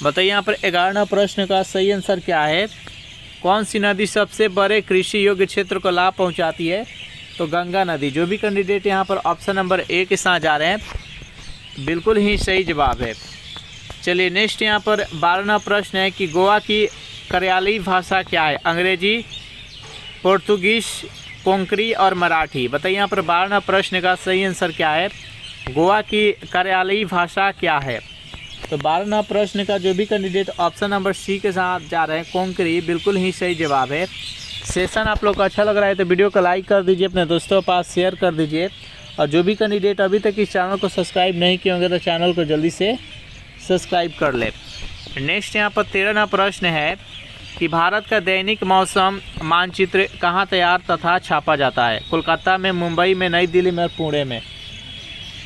बताइए यहाँ पर 11 प्रश्न का सही आंसर क्या है। कौन सी नदी सबसे बड़े कृषि योग्य क्षेत्र को लाभ पहुंचाती है? तो गंगा नदी। जो भी कैंडिडेट यहाँ पर ऑप्शन नंबर ए के साथ जा रहे हैं, बिल्कुल ही सही जवाब है। चलिए नेक्स्ट यहाँ पर 12 प्रश्न है कि गोवा की कार्यालयी भाषा क्या है? अंग्रेजी, पोर्तुगीज, कोंकणी और मराठी। बताइए यहाँ पर 12 प्रश्न का सही आंसर क्या है। गोवा की कार्यालयी भाषा क्या है? तो 12 प्रश्न का जो भी कैंडिडेट ऑप्शन नंबर सी के साथ जा रहे हैं, कोंकणी, बिल्कुल ही सही जवाब है। सेशन आप लोग को अच्छा लग रहा है तो वीडियो को लाइक कर दीजिए, अपने दोस्तों के पास शेयर कर दीजिए और जो भी कैंडिडेट अभी तक इस चैनल को सब्सक्राइब नहीं किए होंगे तो चैनल को जल्दी से सब्सक्राइब कर ले। नेक्स्ट यहाँ पर 13 प्रश्न है कि भारत का दैनिक मौसम मानचित्र कहाँ तैयार तथा छापा जाता है? कोलकाता में, मुंबई में, नई दिल्ली में और पुणे में।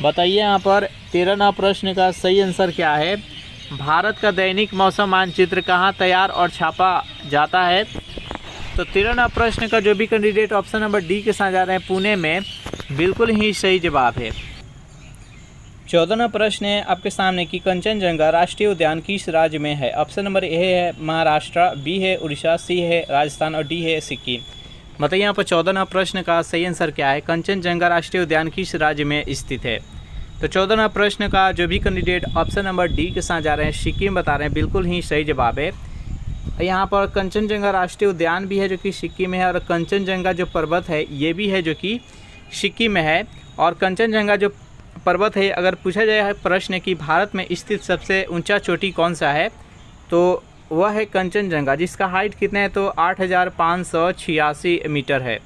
बताइए यहाँ पर 13 प्रश्न का सही आंसर क्या है। भारत का दैनिक मौसम मानचित्र कहाँ तैयार और छापा जाता है? तो 13 प्रश्न का जो भी कैंडिडेट ऑप्शन नंबर डी के साथ जा रहे हैं, पुणे में, बिल्कुल ही सही जवाब है। 14 प्रश्न है आपके सामने कि कंचनजंगा राष्ट्रीय उद्यान किस राज्य में है? ऑप्शन नंबर ए है महाराष्ट्र, बी है उड़ीसा, सी है राजस्थान और डी है सिक्किम। बताइए यहाँ पर 14 प्रश्न का सही आंसर क्या है। कंचनजंगा राष्ट्रीय उद्यान किस राज्य में स्थित है? तो 14 प्रश्न का जो भी कैंडिडेट ऑप्शन नंबर डी के साथ जा रहे हैं, सिक्किम बता रहे हैं, बिल्कुल ही सही जवाब है। यहाँ पर कंचनजंगा राष्ट्रीय उद्यान भी है जो कि सिक्किम में है और कंचनजंगा जो पर्वत है ये भी है जो कि सिक्किम में है। और कंचनजंगा जो पर्वत है, अगर पूछा जाए प्रश्न कि भारत में स्थित सबसे ऊंचा चोटी कौन सा है, तो वह है कंचनजंगा, जिसका हाइट कितना है तो 8586 मीटर है।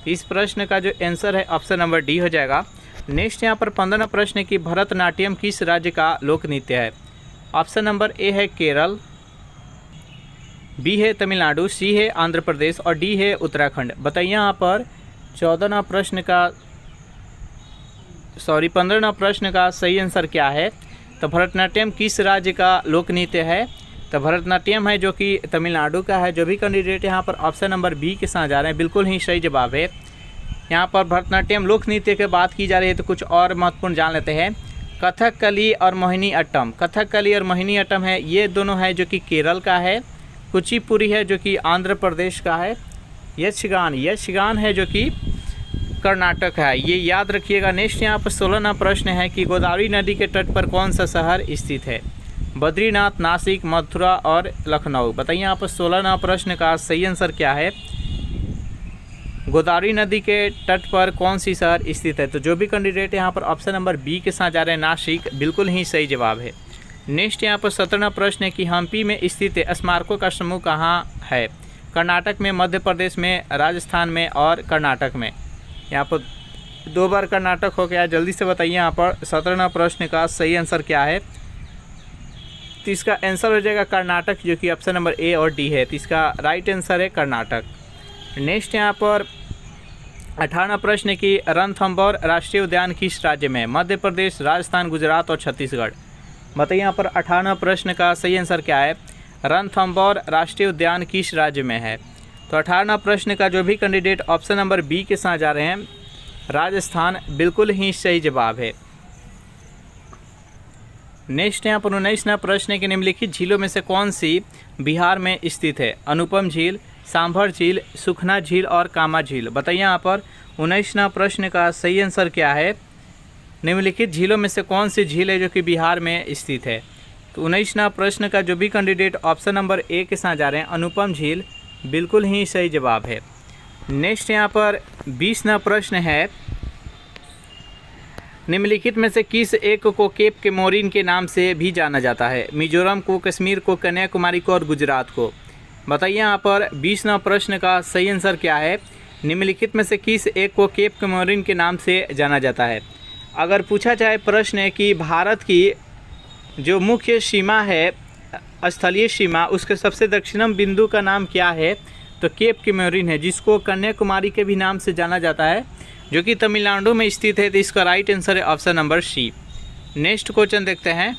इस प्रश्न का जो आंसर है ऑप्शन नंबर डी हो जाएगा। नेक्स्ट यहाँ पर 15 प्रश्न कि भरतनाट्यम किस राज्य का लोक नृत्य है? ऑप्शन नंबर ए है केरल, बी है तमिलनाडु, सी है आंध्र प्रदेश और डी है उत्तराखंड। बताइए यहाँ पर 15 प्रश्न का सही आंसर क्या है। तो भरतनाट्यम किस राज्य का लोक नृत्य है? तो भरतनाट्यम है जो कि तमिलनाडु का है। जो भी कैंडिडेट यहाँ पर ऑप्शन नंबर बी के साथ जा रहे हैं, बिल्कुल ही सही जवाब है। यहाँ पर भरतनाट्यम लोक नृत्य की बात की जा रही है तो कुछ और महत्वपूर्ण जान लेते हैं। कथकली और मोहिनी अट्टम, कथकली और मोहिनी अट्टम है, ये दोनों है जो कि केरल का है। कुचिपुड़ी है जो कि आंध्र प्रदेश का है। यक्षगान है जो कि कर्नाटक है, ये याद रखिएगा। नेक्स्ट यहाँ पर 16 प्रश्न है कि गोदावरी नदी के तट पर कौन सा शहर स्थित है? बद्रीनाथ, नासिक, मथुरा और लखनऊ। बताइए यहाँ पर 16 प्रश्न का सही आंसर क्या है। गोदावरी नदी के तट पर कौन सी शहर स्थित है? तो जो भी कैंडिडेट यहाँ पर ऑप्शन नंबर बी के साथ जा रहे हैं, नासिक, बिल्कुल ही सही जवाब है। नेक्स्ट यहाँ पर 17 प्रश्न है कि हम्पी में स्थित स्मारकों का समूह कहाँ है? कर्नाटक में, मध्य प्रदेश में, राजस्थान में और कर्नाटक में। यहाँ पर 2 बार कर्नाटक हो गया। जल्दी से बताइए यहाँ पर 17 प्रश्न का सही आंसर क्या है। तो इसका आंसर हो जाएगा कर्नाटक, जो कि ऑप्शन नंबर ए और डी है। तो इसका राइट आंसर है कर्नाटक। नेक्स्ट यहाँ पर 18 प्रश्न की रणथंभौर राष्ट्रीय उद्यान किस राज्य में है? मध्य प्रदेश, राजस्थान, गुजरात और छत्तीसगढ़। बताइए यहाँ पर 18 प्रश्न का सही आंसर क्या है। रणथंभौर राष्ट्रीय उद्यान किस राज्य में है? तो 18 प्रश्न का जो भी कैंडिडेट ऑप्शन नंबर बी के साथ जा रहे हैं, राजस्थान, बिल्कुल ही सही जवाब है। नेक्स्ट यहाँ पर 19 प्रश्न के निम्नलिखित झीलों में से कौन सी बिहार में स्थित है? अनुपम झील, सांभर झील, सुखना झील और कामा झील। बताइए यहाँ पर 19वां प्रश्न का सही आंसर क्या है। निम्नलिखित झीलों में से कौन सी झील है जो कि बिहार में स्थित है। तो 19वां प्रश्न का जो भी कैंडिडेट ऑप्शन नंबर ए के साथ जा रहे हैं, अनुपम झील, बिल्कुल ही सही जवाब है। नेक्स्ट यहाँ पर 20वां प्रश्न है, निम्नलिखित में से किस एक को केप केमोरिन के नाम से भी जाना जाता है। मिजोरम को, कश्मीर को, कन्याकुमारी को और गुजरात को। बताइए यहाँ पर 20वां प्रश्न का सही आंसर क्या है। निम्नलिखित में से किस एक को केप केमोरिन के नाम से जाना जाता है। अगर पूछा जाए प्रश्न है कि भारत की जो मुख्य सीमा है, स्थलीय सीमा, उसके सबसे दक्षिणम बिंदु का नाम क्या है, तो केप केमोरिन है, जिसको कन्याकुमारी के भी नाम से जाना जाता है, जो कि तमिलनाडु में स्थित है। तो इसका राइट आंसर है option number C. Next question देखते हैं।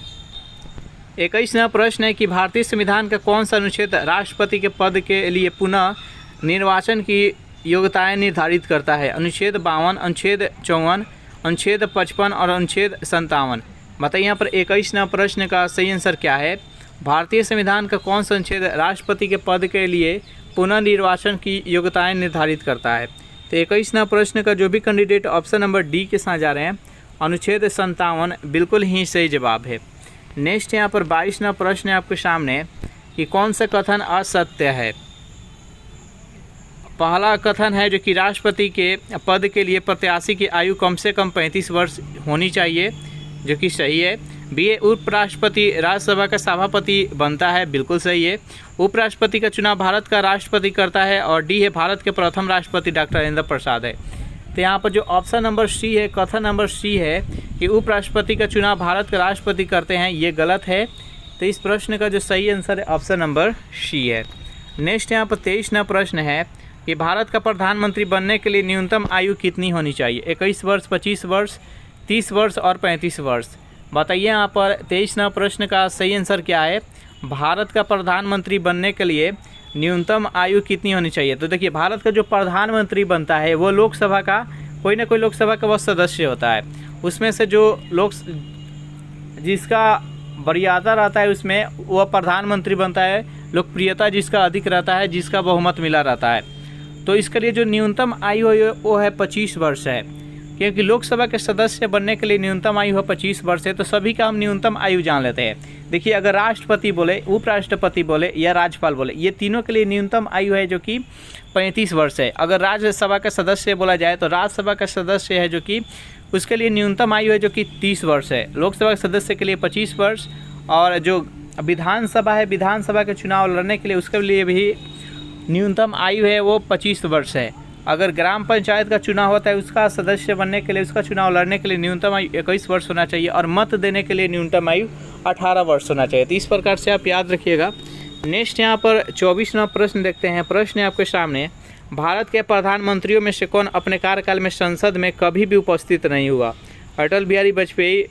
21वां प्रश्न है कि भारतीय संविधान का कौन सा अनुच्छेद राष्ट्रपति के पद के लिए पुनः निर्वाचन की योग्यताएं निर्धारित करता है। अनुच्छेद 52, अनुच्छेद 54, अनुच्छेद 55 और अनुच्छेद 57। बताइए यहाँ पर 21वां प्रश्न का सही आंसर क्या है। भारतीय संविधान का कौन सा अनुच्छेद राष्ट्रपति के पद के लिए पुनः निर्वाचन की योग्यताएं निर्धारित करता है। तो 21वां प्रश्न का जो भी कैंडिडेट ऑप्शन नंबर डी के साथ जा रहे हैं, अनुच्छेद 57, बिल्कुल ही सही जवाब है। नेक्स्ट यहाँ पर 22वां प्रश्न है आपके सामने कि कौन सा कथन असत्य है। पहला कथन है जो कि राष्ट्रपति के पद के लिए प्रत्याशी की आयु कम से कम 35 वर्ष होनी चाहिए, जो कि सही है। बी है उपराष्ट्रपति राज्यसभा का सभापति बनता है, बिल्कुल सही है। उपराष्ट्रपति का चुनाव भारत का राष्ट्रपति करता है। और डी है भारत के प्रथम राष्ट्रपति डॉक्टर राजेंद्र प्रसाद है। तो यहाँ पर जो ऑप्शन नंबर सी है, कथन नंबर सी है कि उपराष्ट्रपति का चुनाव भारत के राष्ट्रपति करते हैं, ये गलत है। तो इस प्रश्न का जो सही आंसर है ऑप्शन नंबर सी है। नेक्स्ट यहाँ पर 23वां प्रश्न है कि भारत का प्रधानमंत्री बनने के लिए न्यूनतम आयु कितनी होनी चाहिए। 21 वर्ष, 25 वर्ष, 30 वर्ष और 35 वर्ष। बताइए यहाँ पर 23वां प्रश्न का सही आंसर क्या है। भारत का प्रधानमंत्री बनने के लिए न्यूनतम आयु कितनी होनी चाहिए। तो देखिए, भारत का जो प्रधानमंत्री बनता है वो लोकसभा का कोई ना कोई लोकसभा का वह सदस्य होता है। उसमें से जो जिसका वरीयता रहता है उसमें वह प्रधानमंत्री बनता है। लोकप्रियता जिसका अधिक रहता है, जिसका बहुमत मिला रहता है। तो इसके लिए जो न्यूनतम आयु है वो है 25 वर्ष है, क्योंकि लोकसभा के सदस्य बनने के लिए न्यूनतम आयु है 25 वर्ष है। तो सभी का हम न्यूनतम आयु जान लेते हैं। देखिए, अगर राष्ट्रपति बोले, उपराष्ट्रपति बोले या राज्यपाल बोले, ये तीनों के लिए न्यूनतम आयु है जो कि 35 वर्ष है। अगर राज्यसभा का सदस्य बोला जाए तो राज्यसभा का सदस्य है जो कि उसके लिए न्यूनतम आयु है जो कि 30 वर्ष है। लोकसभा के सदस्य के लिए 25 वर्ष, और जो विधानसभा है, विधानसभा के चुनाव लड़ने के लिए उसके लिए भी न्यूनतम आयु है वो 25 वर्ष है। अगर ग्राम पंचायत का चुनाव होता है, उसका सदस्य बनने के लिए, उसका चुनाव लड़ने के लिए न्यूनतम आयु 21 वर्ष होना चाहिए, और मत देने के लिए न्यूनतम आयु 18 वर्ष होना चाहिए। तो इस प्रकार से आप याद रखिएगा। नेक्स्ट यहाँ पर 24वां प्रश्न देखते हैं। प्रश्न है आपके सामने, भारत के प्रधानमंत्रियों में से कौन अपने कार्यकाल में संसद में कभी भी उपस्थित नहीं हुआ। अटल बिहारी वाजपेयी,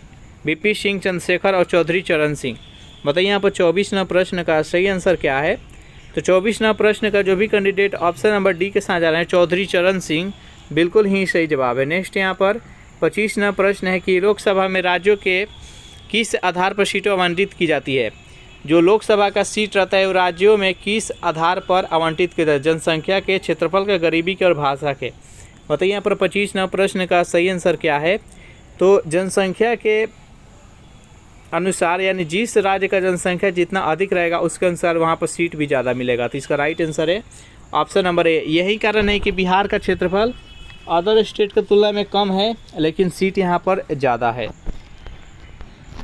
वीपी सिंह, चंद्रशेखर और चौधरी चरण सिंह। बताइए यहाँ पर 24वां प्रश्न का सही आंसर क्या है। तो 24वां प्रश्न का जो भी कैंडिडेट ऑप्शन नंबर डी के साथ जा रहे हैं, चौधरी चरण सिंह, बिल्कुल ही सही जवाब है। नेक्स्ट यहाँ पर 25वां प्रश्न है कि लोकसभा में राज्यों के किस आधार पर सीटें आवंटित की जाती है। जो लोकसभा का सीट रहता है वो राज्यों में किस आधार पर आवंटित किया जाता है। जनसंख्या के, क्षेत्रफल के, गरीबी के और भाषा के। बताइए यहाँ पर 25वां प्रश्न का सही आंसर क्या है। तो जनसंख्या के अनुसार, यानी जिस राज्य का जनसंख्या जितना अधिक रहेगा उसके अनुसार वहाँ पर सीट भी ज़्यादा मिलेगा। तो इसका राइट आंसर है ऑप्शन नंबर ए। यही कारण है कि बिहार का क्षेत्रफल अदर स्टेट की तुलना में कम है, लेकिन सीट यहाँ पर ज़्यादा है,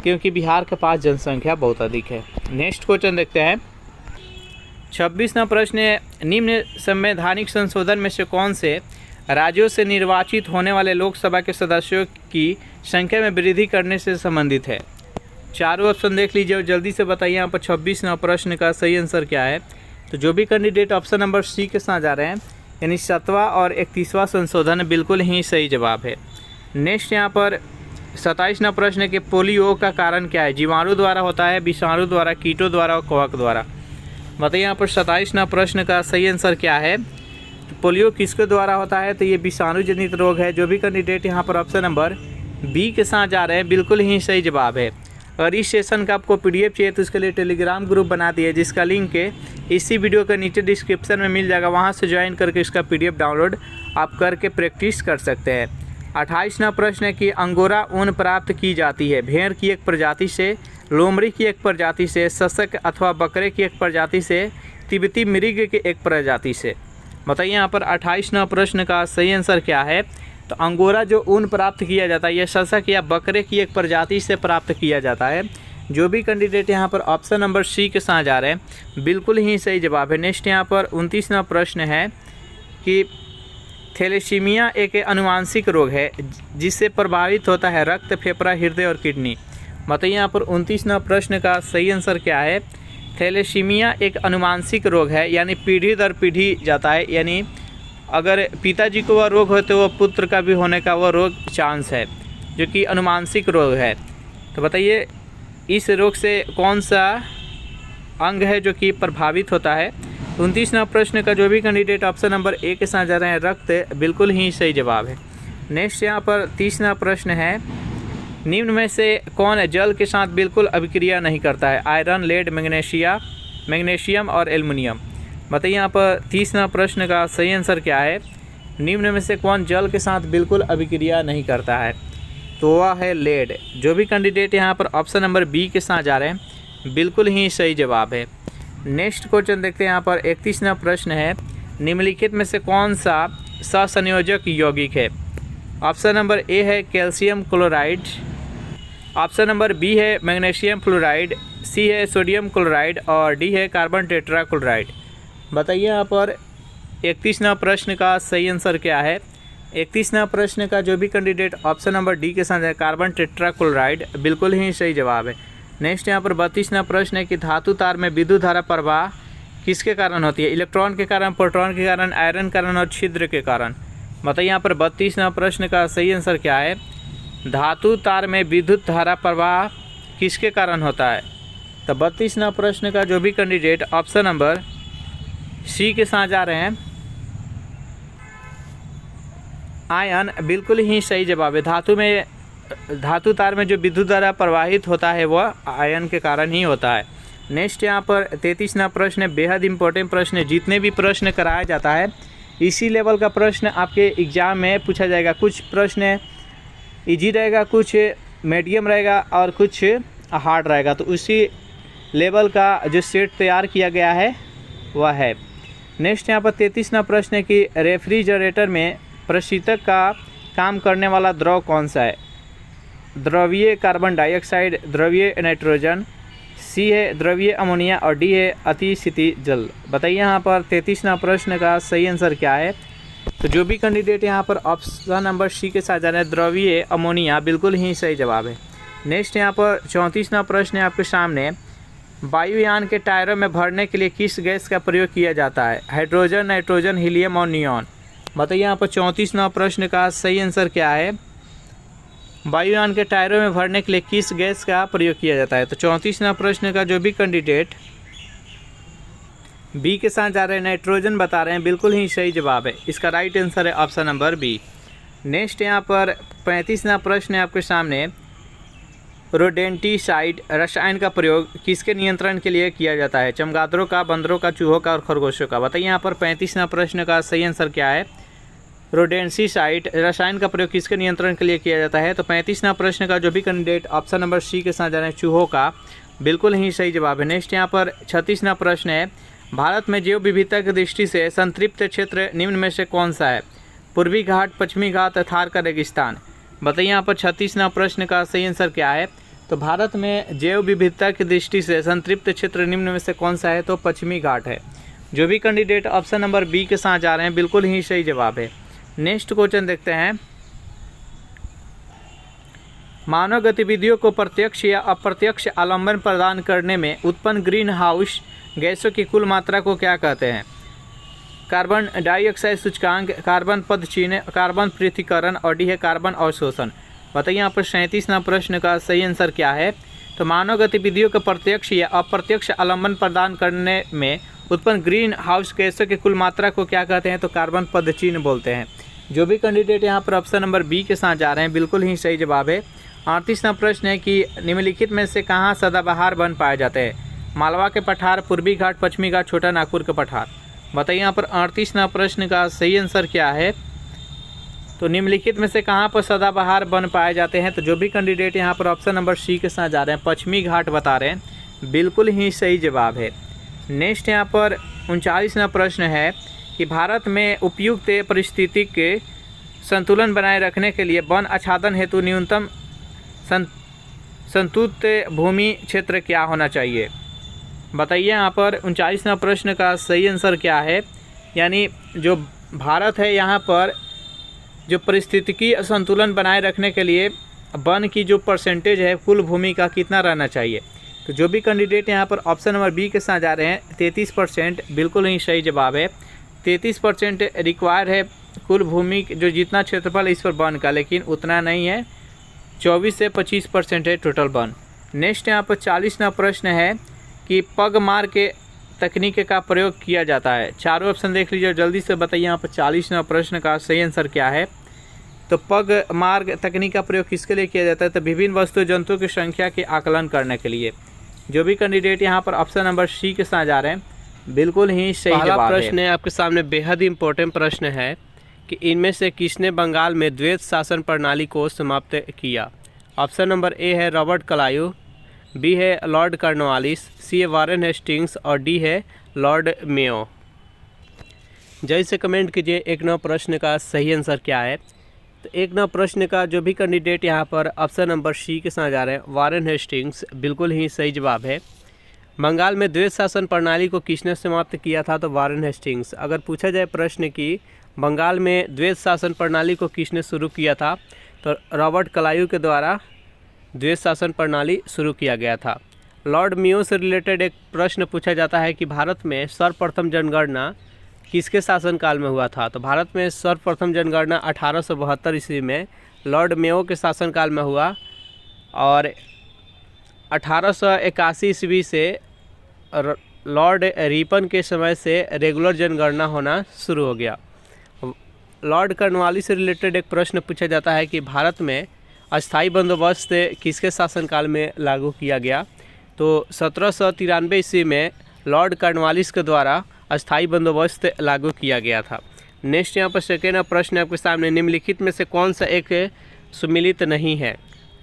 क्योंकि बिहार के पास जनसंख्या बहुत अधिक है। नेक्स्ट क्वेश्चन देखते हैं। 26वां प्रश्न है, निम्न संवैधानिक संशोधन में से कौन से राज्यों से निर्वाचित होने वाले लोकसभा के सदस्यों की संख्या में वृद्धि करने से संबंधित है। चारों ऑप्शन देख लीजिए और जल्दी से बताइए यहाँ पर 26वां प्रश्न का सही आंसर क्या है। तो जो भी कैंडिडेट ऑप्शन नंबर सी के साथ जा रहे हैं, यानी 7वां और 31वां संशोधन, बिल्कुल ही सही जवाब है। नेक्स्ट यहाँ पर 27वां प्रश्न है कि पोलियो का कारण क्या है। जीवाणु द्वारा होता है, विषाणु द्वारा, कीटों द्वारा और कवक द्वारा। बताइए यहाँ पर 27वां प्रश्न का सही आंसर क्या है। तो पोलियो किसके द्वारा होता है। तो ये विषाणु जनित रोग है। जो भी कैंडिडेट यहाँ पर ऑप्शन नंबर बी के साथ जा रहे हैं, बिल्कुल ही सही जवाब है। अगर इस सेशन का आपको PDF चाहिए तो उसके लिए टेलीग्राम ग्रुप बना दिए, जिसका लिंक इसी वीडियो के नीचे डिस्क्रिप्शन में मिल जाएगा। वहां से ज्वाइन करके इसका PDF डाउनलोड आप करके प्रैक्टिस कर सकते हैं। 28वां प्रश्न है कि अंगोरा ऊन प्राप्त की जाती है भेड़ की एक प्रजाति से, लोमड़ी की एक प्रजाति से, सशक अथवा बकरे की एक प्रजाति से, तिब्बती मृग की एक प्रजाति से। बताइए यहाँ पर 28वां प्रश्न का सही आंसर क्या है। तो अंगोरा जो ऊन प्राप्त किया जाता है यह सशक या बकरे की एक प्रजाति से प्राप्त किया जाता है। जो भी कैंडिडेट यहाँ पर ऑप्शन नंबर सी के साथ जा रहे हैं बिल्कुल ही सही जवाब है। नेक्स्ट यहाँ पर 29वां प्रश्न है कि थैलेसीमिया एक आनुवांशिक रोग है जिससे प्रभावित होता है रक्त, फेफड़ा, हृदय और किडनी। बताइए यहाँ पर 29वां प्रश्न का सही आंसर क्या है। थैलेसीमिया एक आनुवांशिक रोग है, यानी पीढ़ी दर पीढ़ी जाता है, यानी अगर पिताजी को वह रोग हो तो वह पुत्र का भी होने का वह रोग चांस है, जो कि आनुवांशिक रोग है। तो बताइए इस रोग से कौन सा अंग है जो कि प्रभावित होता है। 29वां प्रश्न का जो भी कैंडिडेट ऑप्शन नंबर ए के साथ जा रहे हैं रक्त, बिल्कुल ही सही जवाब है। नेक्स्ट यहाँ पर 30वां प्रश्न है निम्न में से कौन जल के साथ बिल्कुल अभिक्रिया नहीं करता है। आयरन, लेड, मैग्नीशियम और एल्युमिनियम। बताइए यहाँ पर 30वां प्रश्न का सही आंसर क्या है। निम्न में से कौन जल के साथ बिल्कुल अभिक्रिया नहीं करता है। तो वह है लेड। जो भी कैंडिडेट यहाँ पर ऑप्शन नंबर बी के साथ जा रहे हैं बिल्कुल ही सही जवाब है। नेक्स्ट क्वेश्चन देखते हैं। यहाँ पर 31वां प्रश्न है निम्नलिखित में से कौन सा सहसंयोजक यौगिक है। ऑप्शन नंबर ए है calcium chloride, option number B है मैग्नीशियम फ्लोराइड, सी है सोडियम क्लोराइड और डी है कार्बन टेट्राक्लोराइड। बताइए यहाँ पर 31वां प्रश्न का सही आंसर क्या है। 31वां प्रश्न का जो भी कैंडिडेट ऑप्शन नंबर डी के साथ है कार्बन टेट्राक्लोराइड, बिल्कुल ही सही जवाब है। नेक्स्ट यहाँ पर 32वां प्रश्न है कि धातु तार में विद्युत धारा प्रवाह किसके कारण होती है। इलेक्ट्रॉन के कारण, प्रोटॉन के कारण, आयरन के कारण और छिद्र के कारण। बताइए यहाँ पर 32वां प्रश्न का सही आंसर क्या है। धातु तार में विद्युत धारा प्रवाह किसके कारण होता है। तो 32वां प्रश्न का जो भी कैंडिडेट ऑप्शन नंबर सी के साथ जा रहे हैं आयन, बिल्कुल ही सही जवाब है। धातु तार में जो विद्युत धारा प्रवाहित होता है वह आयन के कारण ही होता है। नेक्स्ट यहाँ पर 33वां प्रश्न बेहद इंपॉर्टेंट प्रश्न है। जितने भी प्रश्न कराया जाता है इसी लेवल का प्रश्न आपके एग्ज़ाम में पूछा जाएगा। कुछ प्रश्न इजी रहेगा, कुछ मीडियम रहेगा और कुछ हार्ड रहेगा। तो उसी लेवल का जो सेट तैयार किया गया है वह है। नेक्स्ट यहाँ पर 33वां प्रश्न है कि रेफ्रिजरेटर में प्रशीतक का काम करने वाला द्रव कौन सा है। द्रवीय कार्बन डाइऑक्साइड, द्रवीय नाइट्रोजन, सी है द्रवीय अमोनिया और डी है अतिशीतल जल। बताइए यहाँ पर 33वां प्रश्न का सही आंसर क्या है। तो जो भी कैंडिडेट यहाँ पर ऑप्शन नंबर सी के साथ जा रहे हैं द्रवीय अमोनिया, बिल्कुल ही सही जवाब है। नेक्स्ट यहाँ पर 34वां प्रश्न है आपके सामने वायुयान के टायरों में भरने के लिए किस गैस का प्रयोग किया जाता है। हाइड्रोजन, नाइट्रोजन, हीलियम और नियॉन। बताइए यहाँ पर 34वां प्रश्न का सही आंसर क्या है। वायुयान के टायरों में भरने के लिए किस गैस का प्रयोग किया जाता है। तो 34वां प्रश्न का जो भी कैंडिडेट बी के साथ जा रहे हैं नाइट्रोजन बता रहे हैं, बिल्कुल ही सही जवाब है। इसका राइट आंसर है ऑप्शन नंबर बी। नेक्स्ट यहाँ पर 35वां प्रश्न है आपके सामने रोडेंटिसाइड रसायन का प्रयोग किसके नियंत्रण के लिए किया जाता है। चमगादड़ों का, बंदरों का, चूहों का और खरगोशों का। बताइए यहाँ पर 35वां प्रश्न का सही आंसर क्या है। रोडेंटिसाइड रसायन का प्रयोग किसके नियंत्रण के लिए किया जाता है। तो 35वां प्रश्न का जो भी कैंडिडेट ऑप्शन नंबर सी के साथ जा रहे हैं चूहों का, बिल्कुल ही सही जवाब है। नेक्स्ट यहाँ पर 36वां प्रश्न है भारत में जैव विविधता की दृष्टि से संतृप्त क्षेत्र निम्न में से कौन सा है। पूर्वी घाट, पश्चिमी घाट, थार का रेगिस्तान। बताइए यहाँ पर 36वां प्रश्न का सही आंसर क्या है। तो भारत में जैव विविधता की दृष्टि से संतृप्त क्षेत्र निम्न में से कौन सा है। तो पश्चिमी घाट है। जो भी कैंडिडेट ऑप्शन नंबर बी के साथ जा रहे हैं, बिल्कुल ही सही जवाब है। नेक्स्ट क्वेश्चन देखते हैं। मानव गतिविधियों को प्रत्यक्ष या अप्रत्यक्ष आलम्बन प्रदान करने में उत्पन्न ग्रीन हाउस गैसों की कुल मात्रा को क्या कहते हैं। कार्बन डाइऑक्साइड सूचकांक, कार्बन पदचिह्न, कार्बन पृथक्करण और डी है कार्बन अवशोषण। बताइए यहाँ पर 37वां प्रश्न का सही आंसर क्या है। तो मानव गतिविधियों को प्रत्यक्ष या अप्रत्यक्ष आलम्बन प्रदान करने में उत्पन्न ग्रीन हाउस गैसों की कुल मात्रा को क्या कहते हैं। तो कार्बन पदचिह्न बोलते हैं। जो भी कैंडिडेट यहाँ पर ऑप्शन नंबर बी के साथ जा रहे हैं, बिल्कुल ही सही जवाब है। 38वां प्रश्न है कि निम्नलिखित में से कहाँ सदाबहार वन पाए जाते हैं? मालवा के पठार, पूर्वी घाट, पश्चिमी घाट, छोटा नागपुर के पठार। बताइए यहाँ पर 38वां प्रश्न का सही आंसर क्या है? तो निम्नलिखित में से कहाँ पर सदाबहार वन पाए जाते हैं? तो जो भी कैंडिडेट यहाँ पर ऑप्शन नंबर सी के साथ जा रहे हैं, पश्चिमी घाट बता रहे हैं, बिल्कुल ही सही जवाब है। नेक्स्ट यहाँ पर 39वां प्रश्न है कि भारत में उपयुक्त पारिस्थितिक के संतुलन बनाए रखने के लिए वन आच्छादन हेतु न्यूनतम संतुलित भूमि क्षेत्र क्या होना चाहिए? बताइए यहाँ पर 39वां प्रश्न का सही आंसर क्या है? यानी जो भारत है यहाँ पर जो पारिस्थितिकी संतुलन बनाए रखने के लिए वन की जो परसेंटेज है कुल भूमि का कितना रहना चाहिए? तो जो भी कैंडिडेट यहाँ पर ऑप्शन नंबर बी के साथ जा रहे हैं 33%, बिल्कुल ही सही जवाब है। 33% रिक्वायर है कुल भूमि जो जितना क्षेत्रफल इस पर वन का, लेकिन उतना नहीं है, 24 से 25% है टोटल वन। नेक्स्ट यहाँ पर 40वां प्रश्न है कि पग मार के तकनीक का प्रयोग किया जाता है। चारों ऑप्शन देख लीजिए, जल्दी से बताइए यहाँ पर 40वां प्रश्न का सही आंसर क्या है? तो पग मार्ग तकनीक का प्रयोग किसके लिए किया जाता है? तो विभिन्न वस्तु जंतुओं की संख्या के आकलन करने के लिए। जो भी कैंडिडेट यहाँ पर ऑप्शन नंबर सी के साथ जा रहे हैं, बिल्कुल ही सही जवाब है। पहला प्रश्न है आपके सामने, बेहद इंपॉर्टेंट प्रश्न है कि इनमें से किसने बंगाल में द्वैत शासन प्रणाली को समाप्त किया? ऑप्शन नंबर ए है रॉबर्ट क्लाइव, बी है लॉर्ड कॉर्नवालिस, सी है वारेन हेस्टिंग्स और डी है लॉर्ड मेयो। जल्दी से कमेंट कीजिए 1 प्रश्न का सही आंसर क्या है? तो 1 प्रश्न का जो भी कैंडिडेट यहाँ पर ऑप्शन नंबर सी के साथ जा रहे हैं, वारेन हेस्टिंग्स, बिल्कुल ही सही जवाब है। बंगाल में द्वैत शासन प्रणाली को किसने समाप्त किया था? तो वारेन हेस्टिंग्स। अगर पूछा जाए प्रश्न कि बंगाल में द्वैत शासन प्रणाली को किसने शुरू किया था, तो रॉबर्ट क्लाइव के द्वारा द्वैत शासन प्रणाली शुरू किया गया था। लॉर्ड मेयो से रिलेटेड एक प्रश्न पूछा जाता है कि भारत में सर्वप्रथम जनगणना किसके शासनकाल में हुआ था? तो भारत में सर्वप्रथम जनगणना 1872 ईस्वी में लॉर्ड मेयो के शासनकाल में हुआ और 1881 ईस्वी से लॉर्ड रिपन के समय से रेगुलर जनगणना होना शुरू हो गया। लॉर्ड कॉर्नवालिस से रिलेटेड एक प्रश्न पूछा जाता है कि भारत में अस्थाई बंदोबस्त किसके शासनकाल में लागू किया गया? तो 1793 ईस्वी में लॉर्ड कॉर्नवालिस के द्वारा अस्थाई बंदोबस्त लागू किया गया था। नेक्स्ट यहाँ पर सेकेंड प्रश्न आपके सामने, निम्नलिखित में से कौन सा एक सुमिलित नहीं है?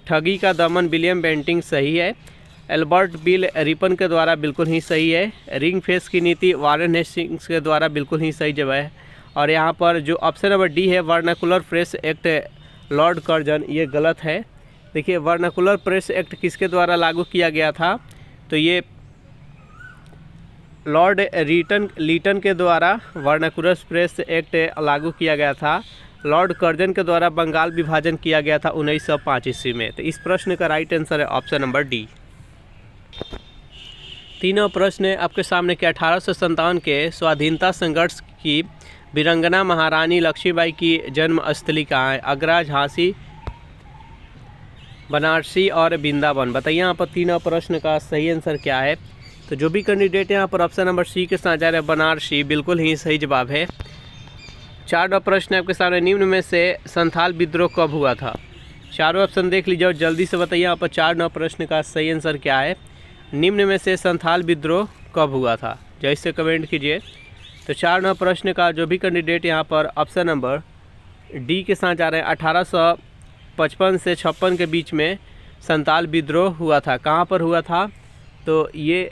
ठगी का दमन विलियम बेंटिंग सही है, एल्बर्ट बिल रिपन के द्वारा बिल्कुल ही सही है, रिंग फेंस की नीति वारेन हेस्टिंग्स के द्वारा बिल्कुल ही सही जवाब है। और यहाँ पर जो ऑप्शन नंबर डी है vernacular press act Lord Curzon, ये गलत है। देखिए वर्नाकुलर प्रेस एक्ट किसके द्वारा लागू किया गया था? तो ये लॉर्ड लीटन के द्वारा वर्नाकुलर प्रेस एक्ट लागू किया गया था। लॉर्ड कर्जन के द्वारा बंगाल विभाजन किया गया था 1905 ईस्वी में। तो इस प्रश्न का राइट आंसर है ऑप्शन नंबर डी। 3वां प्रश्न है आपके सामने कि 1857 के स्वाधीनता संघर्ष की वीरंगना महारानी लक्ष्मीबाई की जन्म स्थली कहाँ है? आगरा, झांसी, बनारसी और वृंदावन। बताइए यहाँ पर 3वां प्रश्न का सही आंसर क्या है? तो जो भी कैंडिडेट यहाँ पर ऑप्शन नंबर सी के साथ जा रहे हैं, बनारसी, बिल्कुल ही सही जवाब है। 4वां प्रश्न आपके सामने, निम्न में से संथाल विद्रोह कब हुआ था? चारों ऑप्शन देख लीजिए और जल्दी से बताइए यहाँ पर 4वां प्रश्न का सही आंसर क्या है? निम्न में से संथाल विद्रोह कब हुआ था? जैसे कमेंट कीजिए। तो 4वां प्रश्न का जो भी कैंडिडेट यहाँ पर ऑप्शन नंबर डी के साथ जा रहे हैं, 1855 से 56 के बीच में संथाल विद्रोह हुआ था। कहाँ पर हुआ था? तो ये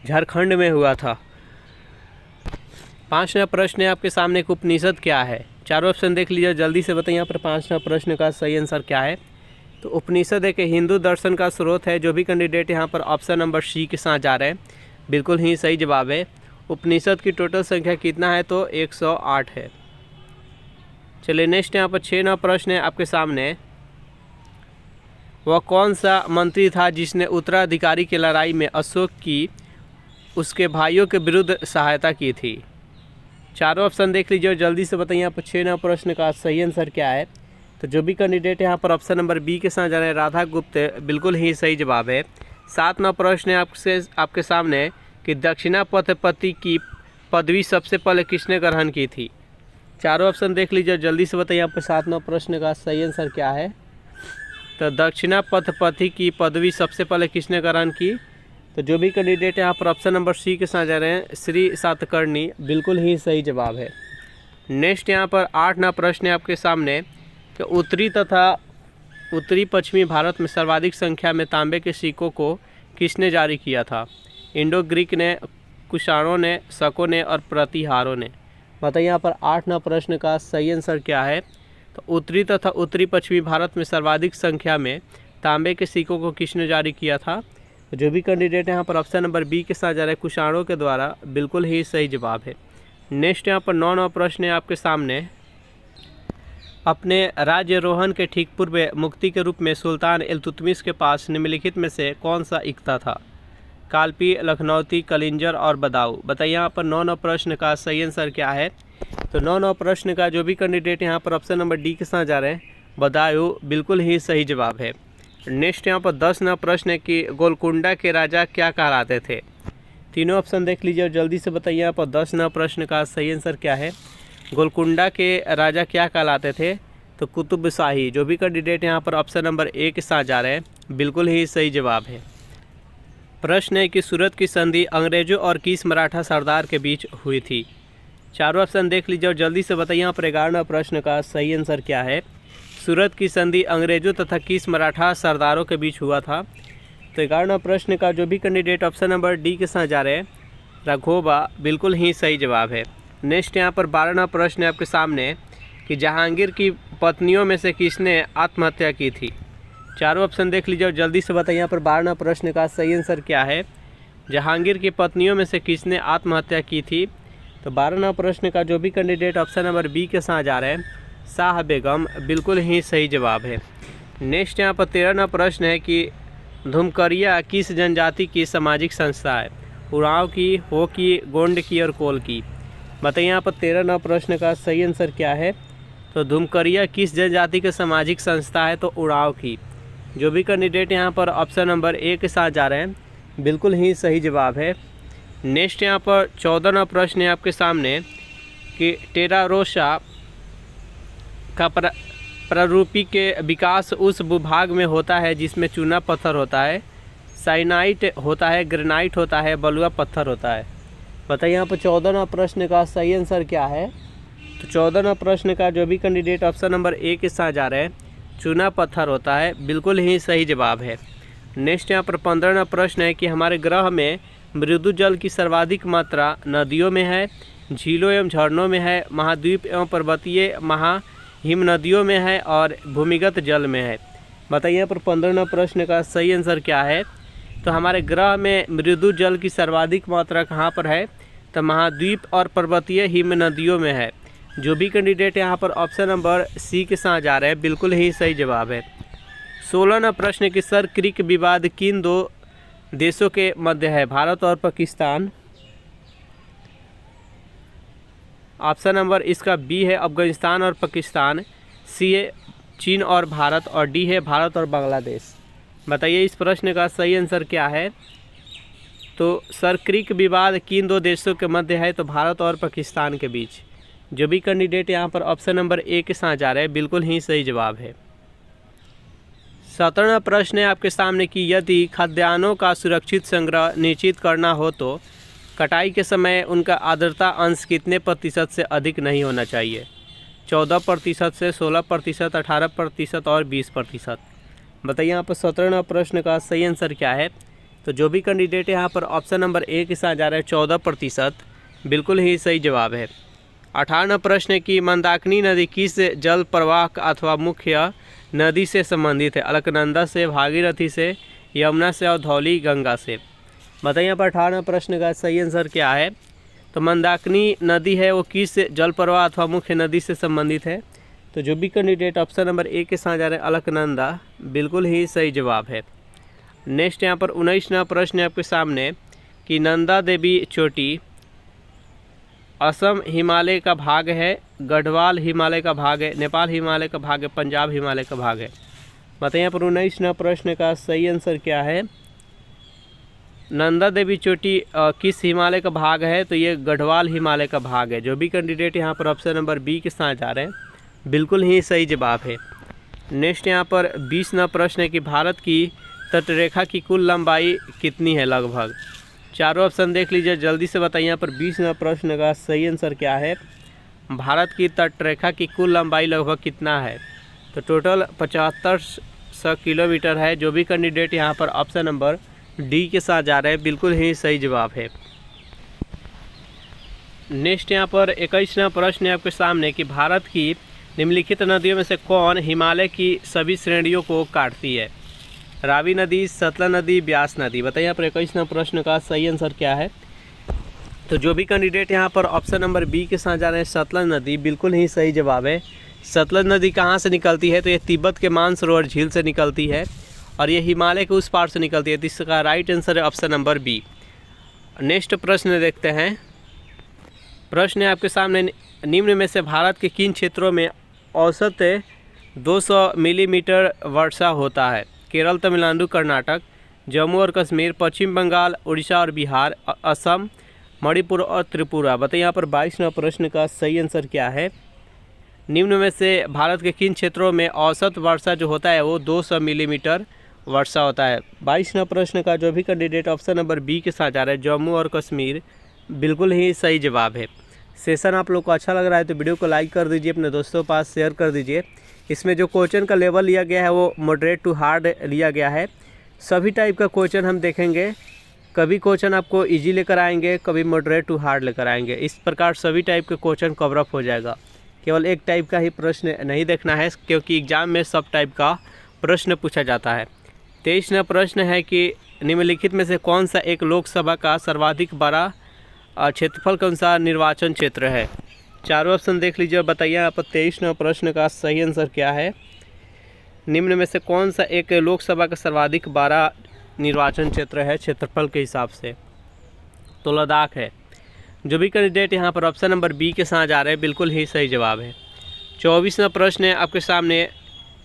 झारखंड में हुआ था। 5वां प्रश्न है आपके सामने, एक उपनिषद क्या है? चारों ऑप्शन देख लीजिए, जल्दी से बताइए यहाँ पर 5वां प्रश्न का सही आंसर क्या है? तो उपनिषद एक हिंदू दर्शन का स्रोत है। जो भी कैंडिडेट यहाँ पर ऑप्शन नंबर सी के साथ जा रहे हैं, बिल्कुल ही सही जवाब है। उपनिषद की टोटल संख्या कितना है? तो 108 है। चलिए नेक्स्ट यहाँ पर 6वां प्रश्न है आपके सामने, वह कौन सा मंत्री था जिसने उत्तराधिकारी की लड़ाई में अशोक की उसके भाइयों के विरुद्ध सहायता की थी? चारों ऑप्शन देख लीजिए और जल्दी से बताइए यहाँ पर 6वां प्रश्न का सही आंसर क्या है? तो जो भी कैंडिडेट यहाँ पर ऑप्शन नंबर बी के साथ जा रहे हैं, राधा गुप्त, बिल्कुल ही सही जवाब है। 7वां प्रश्न है आपके सामने कि दक्षिणापथपति की पदवी सबसे पहले किसने ग्रहण की थी? चारों ऑप्शन देख लीजिए, जल्दी से बताइए यहाँ पर 7वां प्रश्न का सही आंसर क्या है? तो दक्षिणा पथपथी की पदवी सबसे पहले किसने ग्रहण की? तो जो भी कैंडिडेट यहाँ पर ऑप्शन नंबर सी के साथ जा रहे हैं, श्री सातकर्णी, बिल्कुल ही सही जवाब है। नेक्स्ट यहाँ पर 8वां प्रश्न है आपके सामने कि उत्तरी तथा उत्तरी पश्चिमी भारत में सर्वाधिक संख्या में तांबे के सिक्कों को किसने जारी किया था? इंडो ग्रीक ने, कुषाणों ने, शकों ने और प्रतिहारों ने। बताइए यहाँ पर 8वां प्रश्न का सही आंसर क्या है? तो उत्तरी तथा उत्तरी पश्चिमी भारत में सर्वाधिक संख्या में तांबे के सिक्कों को किसने जारी किया था? जो भी कैंडिडेट यहाँ पर ऑप्शन नंबर बी के साथ जा रहे हैं, कुषाणों के द्वारा, बिल्कुल ही सही जवाब है। नेक्स्ट यहाँ पर 9वां प्रश्न है आपके सामने। अपने राज्यारोहण के ठीक पूर्व मुक्ति के रूप में सुल्तान इल्तुतमिश के पास निम्नलिखित में से कौन सा इक्ता था? कालपी, लखनौती, कलिंजर और बदाऊं। बताइए यहाँ पर 9वां प्रश्न का सही आंसर क्या है? तो 9वां प्रश्न का जो भी कैंडिडेट यहाँ पर ऑप्शन नंबर डी के साथ जा रहे हैं, बदायूं, बिल्कुल ही सही जवाब है। नेक्स्ट यहाँ पर 10वां प्रश्न है कि गोलकुंडा के राजा क्या कहलाते थे? तीनों ऑप्शन देख लीजिए और जल्दी से बताइए यहाँ पर 10वां प्रश्न का सही आंसर क्या है? गोलकुंडा के राजा क्या कहलाते थे? तो कुतुब शाही। जो भी कैंडिडेट यहाँ पर ऑप्शन नंबर ए के साथ जा रहे हैं, बिल्कुल ही सही जवाब है। प्रश्न है कि सूरत की संधि अंग्रेजों और किस मराठा सरदार के बीच हुई थी? चारों ऑप्शन देख लीजिए और जल्दी से बताइए यहाँ पर 11वां प्रश्न का सही आंसर क्या है? सूरत की संधि अंग्रेजों तथा किस मराठा सरदारों के बीच हुआ था? तो 11वां प्रश्न का जो भी कैंडिडेट ऑप्शन नंबर डी के साथ जा रहे हैं, राघोबा, बिल्कुल ही सही जवाब है। नेक्स्ट यहाँ पर 12वां प्रश्न है आपके सामने कि जहांगीर की पत्नियों में से किसने आत्महत्या की थी? चारों ऑप्शन देख लीजिए और जल्दी से बताइए यहाँ पर 12वां प्रश्न का सही आंसर क्या है? जहांगीर की पत्नियों में से किसने आत्महत्या की थी? तो 12वां प्रश्न का जो भी कैंडिडेट ऑप्शन नंबर बी के साथ जा रहे हैं, शाह बेगम, बिल्कुल ही सही जवाब है। नेक्स्ट यहाँ पर 13वां प्रश्न है कि धुमकरिया किस जनजाति की सामाजिक संस्था है? उरांव की, हो की, गोंड की और कोल की। बताइए यहाँ पर 13वां प्रश्न का सही आंसर क्या है? तो धुमकरिया किस जनजाति की सामाजिक संस्था है? तो उरांव की। जो भी कैंडिडेट यहाँ पर ऑप्शन नंबर ए के साथ जा रहे हैं, बिल्कुल ही सही जवाब है। नेक्स्ट यहाँ पर 14वां प्रश्न है आपके सामने कि टेरारोसा का प्रारूपी के विकास उस भूभाग में होता है जिसमें चूना पत्थर होता है, साइनाइट होता है, ग्रेनाइट होता है, बलुआ पत्थर होता है। बताइए यहाँ पर 14वां प्रश्न का सही आंसर क्या है? तो 14वां प्रश्न का जो भी कैंडिडेट ऑप्शन नंबर ए के साथ जा रहे हैं, चूना पत्थर होता है, बिल्कुल ही सही जवाब है। नेक्स्ट यहाँ पर 15वां प्रश्न है कि हमारे ग्रह में मृदु जल की सर्वाधिक मात्रा नदियों में है, झीलों एवं झरनों में है, महाद्वीप एवं पर्वतीय हिम नदियों में है और भूमिगत जल में है। बताइए यहाँ पर 15वां प्रश्न का सही आंसर क्या है? तो हमारे ग्रह में मृदु जल की सर्वाधिक मात्रा कहाँ पर है? तो महाद्वीप और पर्वतीय हिम नदियों में है। जो भी कैंडिडेट यहाँ पर ऑप्शन नंबर सी के साथ जा रहे हैं, बिल्कुल ही सही जवाब है। 16वां प्रश्न कि सर क्रिक विवाद किन दो देशों के मध्य है? भारत और पाकिस्तान। ऑप्शन नंबर इसका बी है अफगानिस्तान और पाकिस्तान, सी है चीन और भारत और डी है भारत और बांग्लादेश। बताइए इस प्रश्न का सही आंसर क्या है? तो सर क्रिक विवाद किन दो देशों के मध्य है? तो भारत और पाकिस्तान के बीच। जो भी कैंडिडेट यहाँ पर ऑप्शन नंबर ए के साथ जा रहे हैं, बिल्कुल ही सही जवाब है। 17वां प्रश्न है आपके सामने कि यदि खाद्यान्नों का सुरक्षित संग्रह निश्चित करना हो तो कटाई के समय उनका आर्द्रता अंश कितने प्रतिशत से अधिक नहीं होना चाहिए? 14% से 16%, 18% और 20%। बताइए यहाँ पर 17वां प्रश्न का सही आंसर क्या है? तो जो भी कैंडिडेट यहाँ पर ऑप्शन नंबर ए के साथ जा रहे हैं 14%, बिल्कुल ही सही जवाब है। 18वां प्रश्न है कि मंदाकिनी नदी किस जल प्रवाह अथवा मुख्य नदी से संबंधित है? अलकनंदा से, भागीरथी से, यमुना से और धौली गंगा से। बताइए यहाँ पर 18वां प्रश्न का सही आंसर क्या है? तो मंदाकिनी नदी है वो किस जल प्रवाह अथवा मुख्य नदी से संबंधित है? तो जो भी कैंडिडेट ऑप्शन नंबर ए के साथ जा रहे हैं अलकनंदा, बिल्कुल ही सही जवाब है। नेक्स्ट यहाँ पर 19वां प्रश्न है आपके सामने कि नंदा देवी चोटी असम हिमालय का भाग है, गढ़वाल हिमालय का भाग है, नेपाल हिमालय का भाग है, पंजाब हिमालय का भाग है। बताइए यहाँ पर 19वां प्रश्न का सही आंसर क्या है? नंदा देवी चोटी किस हिमालय का भाग है? तो ये गढ़वाल हिमालय का भाग है। जो भी कैंडिडेट यहाँ पर ऑप्शन नंबर बी के साथ जा रहे हैं, बिल्कुल ही सही जवाब है। नेक्स्ट यहाँ पर 20वां प्रश्न है कि भारत की तटरेखा की कुल लंबाई कितनी है लगभग। चारों ऑप्शन देख लीजिए, जल्दी से बताइए यहाँ पर 20वां प्रश्न का सही आंसर क्या है। भारत की तटरेखा की कुल लंबाई लगभग कितना है, तो टोटल 7500 किलोमीटर है। जो भी कैंडिडेट यहाँ पर ऑप्शन नंबर डी के साथ जा रहे हैं बिल्कुल ही सही जवाब है। नेक्स्ट यहाँ पर 21वां प्रश्न है आपके सामने कि भारत की निम्नलिखित नदियों में से कौन हिमालय की सभी श्रेणियों को काटती है। रावी नदी, सतलज नदी, ब्यास नदी। बताइए यहाँ पर 21वां प्रश्न का सही आंसर क्या है। तो जो भी कैंडिडेट यहाँ पर ऑप्शन नंबर बी के साथ जा रहे हैं सतलज नदी, बिल्कुल ही सही जवाब है। सतलज नदी कहाँ से निकलती है, तो ये तिब्बत के मानसरोवर झील से निकलती है और ये हिमालय के उस पार से निकलती है। तो इसका राइट आंसर है ऑप्शन नंबर बी। नेक्स्ट प्रश्न देखते हैं। प्रश्न है आपके सामने, निम्न में से भारत के किन क्षेत्रों में औसत 200 मिलीमीटर वर्षा होता है। केरल, तमिलनाडु, कर्नाटक, जम्मू और कश्मीर, पश्चिम बंगाल, उड़ीसा और बिहार, असम, मणिपुर और त्रिपुरा। बताइए यहाँ पर 22वां प्रश्न का सही आंसर क्या है। निम्न में से भारत के किन क्षेत्रों में औसत वर्षा जो होता है वो 200 मिलीमीटर वर्षा होता है। 22वां प्रश्न का जो भी कैंडिडेट ऑप्शन नंबर बी के साथ जा रहा है जम्मू और कश्मीर, बिल्कुल ही सही जवाब है। सेशन आप लोग को अच्छा लग रहा है तो वीडियो को लाइक कर दीजिए, अपने दोस्तों के पास शेयर कर दीजिए। इसमें जो क्वेश्चन का लेवल लिया गया है वो मॉडरेट टू हार्ड लिया गया है। सभी टाइप का क्वेश्चन हम देखेंगे, कभी क्वेश्चन आपको इजी लेकर आएंगे, कभी मॉडरेट टू हार्ड लेकर आएंगे। इस प्रकार सभी टाइप के क्वेश्चन कवर अप हो जाएगा। केवल एक टाइप का ही प्रश्न नहीं देखना है, क्योंकि एग्जाम में सब टाइप का प्रश्न पूछा जाता है। 23वां प्रश्न है कि निम्नलिखित में से कौन सा एक लोकसभा का सर्वाधिक बड़ा क्षेत्रफल के अनुसार निर्वाचन क्षेत्र है। चारों ऑप्शन देख लीजिए, बताइए यहाँ पर 23वां प्रश्न का सही आंसर क्या है। निम्न में से कौन सा एक लोकसभा का सर्वाधिक बड़ा निर्वाचन क्षेत्र है क्षेत्रफल के हिसाब से, तो लद्दाख है। जो भी कैंडिडेट यहाँ पर ऑप्शन नंबर बी के साथ जा रहे हैं बिल्कुल ही सही जवाब है। 24वां प्रश्न है आपके सामने,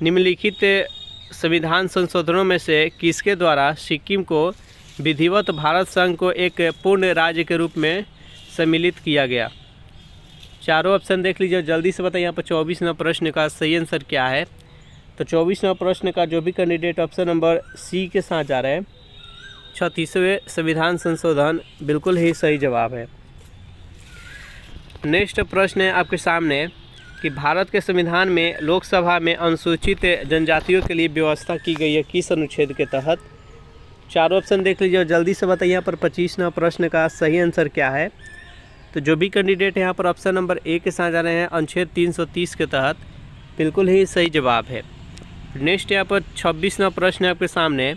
निम्नलिखित संविधान संशोधनों में से किसके द्वारा सिक्किम को विधिवत भारत संघ को एक पूर्ण राज्य के रूप में सम्मिलित किया गया। चारों ऑप्शन देख लीजिए, जल्दी से बताइए यहाँ पर 24वां प्रश्न का सही आंसर क्या है। तो 24वां प्रश्न का जो भी कैंडिडेट ऑप्शन नंबर सी के साथ जा रहे हैं 36वें संविधान संशोधन, बिल्कुल ही सही जवाब है। नेक्स्ट प्रश्न है आपके सामने कि भारत के संविधान में लोकसभा में अनुसूचित जनजातियों के लिए व्यवस्था की गई है किस अनुच्छेद के तहत। चारों ऑप्शन देख लीजिए और जल्दी से बताइए यहाँ पर 25वां प्रश्न का सही आंसर क्या है। तो जो भी कैंडिडेट यहाँ पर ऑप्शन नंबर ए के साथ जा रहे हैं अनुच्छेद 330 के तहत, बिल्कुल ही सही जवाब है। नेक्स्ट यहाँ पर 26वां प्रश्न है आपके सामने,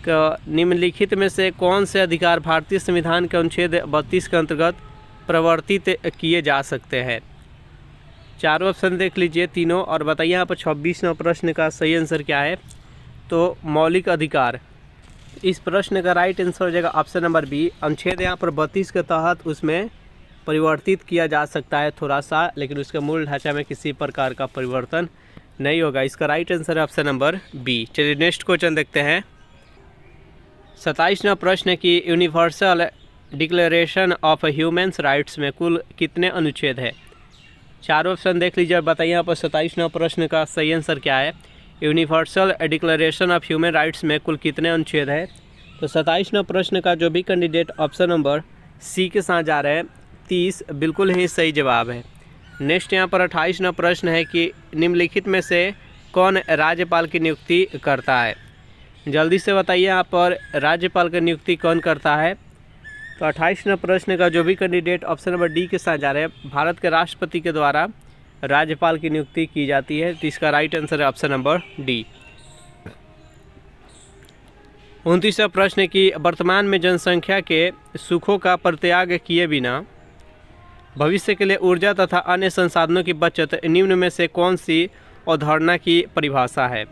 निम्नलिखित में से कौन से अधिकार भारतीय संविधान के अनुच्छेद 32 के अंतर्गत प्रवर्तित किए जा सकते हैं। चारों ऑप्शन देख लीजिए तीनों और बताइए यहाँ पर 26वां प्रश्न का सही आंसर क्या है। तो मौलिक अधिकार, इस प्रश्न का राइट आंसर हो जाएगा ऑप्शन नंबर बी। अनुच्छेद यहाँ पर 32 के तहत उसमें परिवर्तित किया जा सकता है थोड़ा सा, लेकिन उसके मूल ढांचा में किसी प्रकार का परिवर्तन नहीं होगा। इसका राइट आंसर है ऑप्शन नंबर बी। चलिए नेक्स्ट क्वेश्चन देखते हैं। 27वां प्रश्न है कि universal declaration of human rights में कुल कितने अनुच्छेद है। चारों ऑप्शन देख लीजिए और बताइए यहाँ पर 27वां प्रश्न का सही आंसर क्या है। Universal declaration of human rights में कुल कितने अनुच्छेद है। तो 27वां प्रश्न का जो भी कैंडिडेट ऑप्शन नंबर सी के साथ जा रहे हैं 30, बिल्कुल ही सही जवाब है। नेक्स्ट यहाँ पर 28वां प्रश्न है कि निम्नलिखित में से कौन राज्यपाल की नियुक्ति करता है। जल्दी से बताइए यहाँ पर राज्यपाल की नियुक्ति कौन करता है। तो 28वां प्रश्न का जो भी कैंडिडेट ऑप्शन नंबर डी के साथ जा रहे हैं, भारत के राष्ट्रपति के द्वारा राज्यपाल की नियुक्ति की जाती है। तो इसका राइट आंसर है ऑप्शन नंबर डी। 29वां प्रश्न है कि वर्तमान में जनसंख्या के सुखों का परित्याग किए बिना भविष्य के लिए ऊर्जा तथा अन्य संसाधनों की बचत निम्न में से कौन सी अवधारणा की परिभाषा है।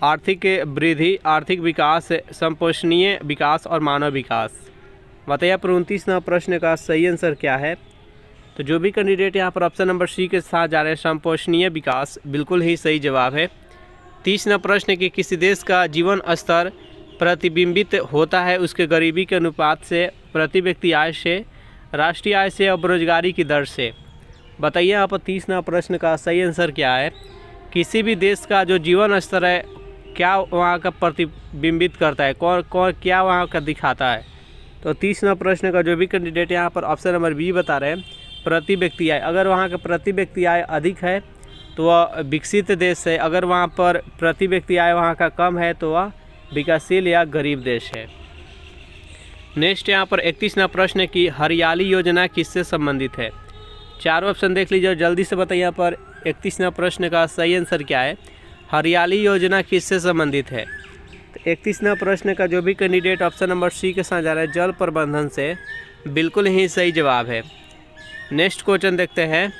आर्थिक वृद्धि, आर्थिक विकास, संपोषणीय विकास और मानव विकास। बताइए पर 29वां प्रश्न का सही आंसर क्या है। तो जो भी कैंडिडेट यहाँ पर ऑप्शन नंबर सी के साथ जा रहे हैं संपोषणीय विकास, बिल्कुल ही सही जवाब है। 30वां प्रश्न कि किसी देश का जीवन स्तर प्रतिबिंबित होता है उसके गरीबी के अनुपात से, प्रति व्यक्ति आय से, राष्ट्रीय आय से और बेरोजगारी की दर से। बताइए यहाँ पर 30वां प्रश्न का सही आंसर क्या है। किसी भी देश का जो जीवन स्तर है क्या वहाँ का प्रतिबिंबित करता है, कौन कौन क्या वहाँ का दिखाता है। तो 30वां प्रश्न का जो भी कैंडिडेट यहाँ पर ऑप्शन नंबर बी बता रहे हैं, प्रति व्यक्ति आय। अगर वहाँ का प्रति व्यक्ति आय अधिक है तो वह विकसित देश है, अगर वहाँ पर प्रति व्यक्ति आय वहाँ का कम है तो वह विकासशील या गरीब देश है। नेक्स्ट यहाँ पर 31वां प्रश्न है कि हरियाली योजना किससे संबंधित है। चारों ऑप्शन देख लीजिए और जल्दी से बताइए यहाँ पर 31वां प्रश्न का सही आंसर क्या है। हरियाली योजना किससे संबंधित है। तो 31वां प्रश्न का जो भी कैंडिडेट ऑप्शन नंबर सी के साथ जा रहा है, जल प्रबंधन से, बिल्कुल ही सही जवाब है। नेक्स्ट क्वेश्चन देखते हैं।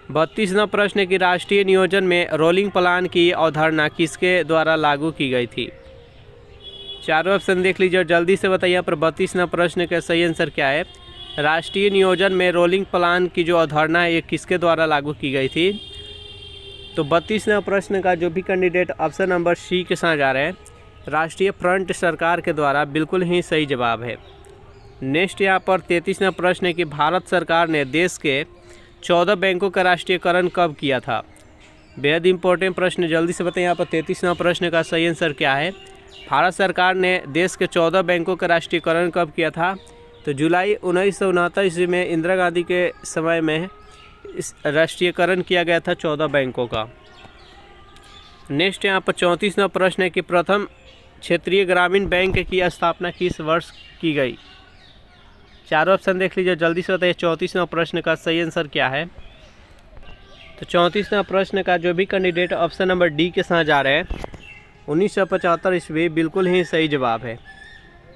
32वां प्रश्न की राष्ट्रीय नियोजन में रोलिंग प्लान की अवधारणा किसके द्वारा लागू की गई थी। चारों ऑप्शन देख लीजिए और जल्दी से बताइए यहाँ पर 32वां प्रश्न का सही आंसर क्या है। राष्ट्रीय नियोजन में रोलिंग प्लान की जो अवधारणा है ये किसके द्वारा लागू की गई थी। तो 32वां प्रश्न का जो भी कैंडिडेट ऑप्शन नंबर सी के साथ जा रहे हैं, राष्ट्रीय फ्रंट सरकार के द्वारा, बिल्कुल ही सही जवाब है। नेक्स्ट यहाँ पर 33वां प्रश्न है कि भारत सरकार ने देश के 14 बैंकों का राष्ट्रीयकरण कब किया था। बेहद इंपॉर्टेंट प्रश्न, जल्दी से बताइए यहाँ पर 33वां प्रश्न का सही आंसर क्या है। भारत सरकार ने देश के 14 बैंकों का राष्ट्रीयकरण कब किया था। तो जुलाई 1969 ईस्वी में इंदिरा गांधी के समय में इस राष्ट्रीयकरण किया गया था 14 बैंकों का। नेक्स्ट यहाँ पर 34वां प्रश्न है कि प्रथम क्षेत्रीय ग्रामीण बैंक की स्थापना किस वर्ष की गई। चारों ऑप्शन देख लीजिए, जल्दी से बताइए 34वां प्रश्न का सही आंसर क्या है। तो 34वां प्रश्न का जो भी कैंडिडेट ऑप्शन नंबर डी के साथ जा रहे हैं, 1975 ईस्वी, बिल्कुल ही सही जवाब है।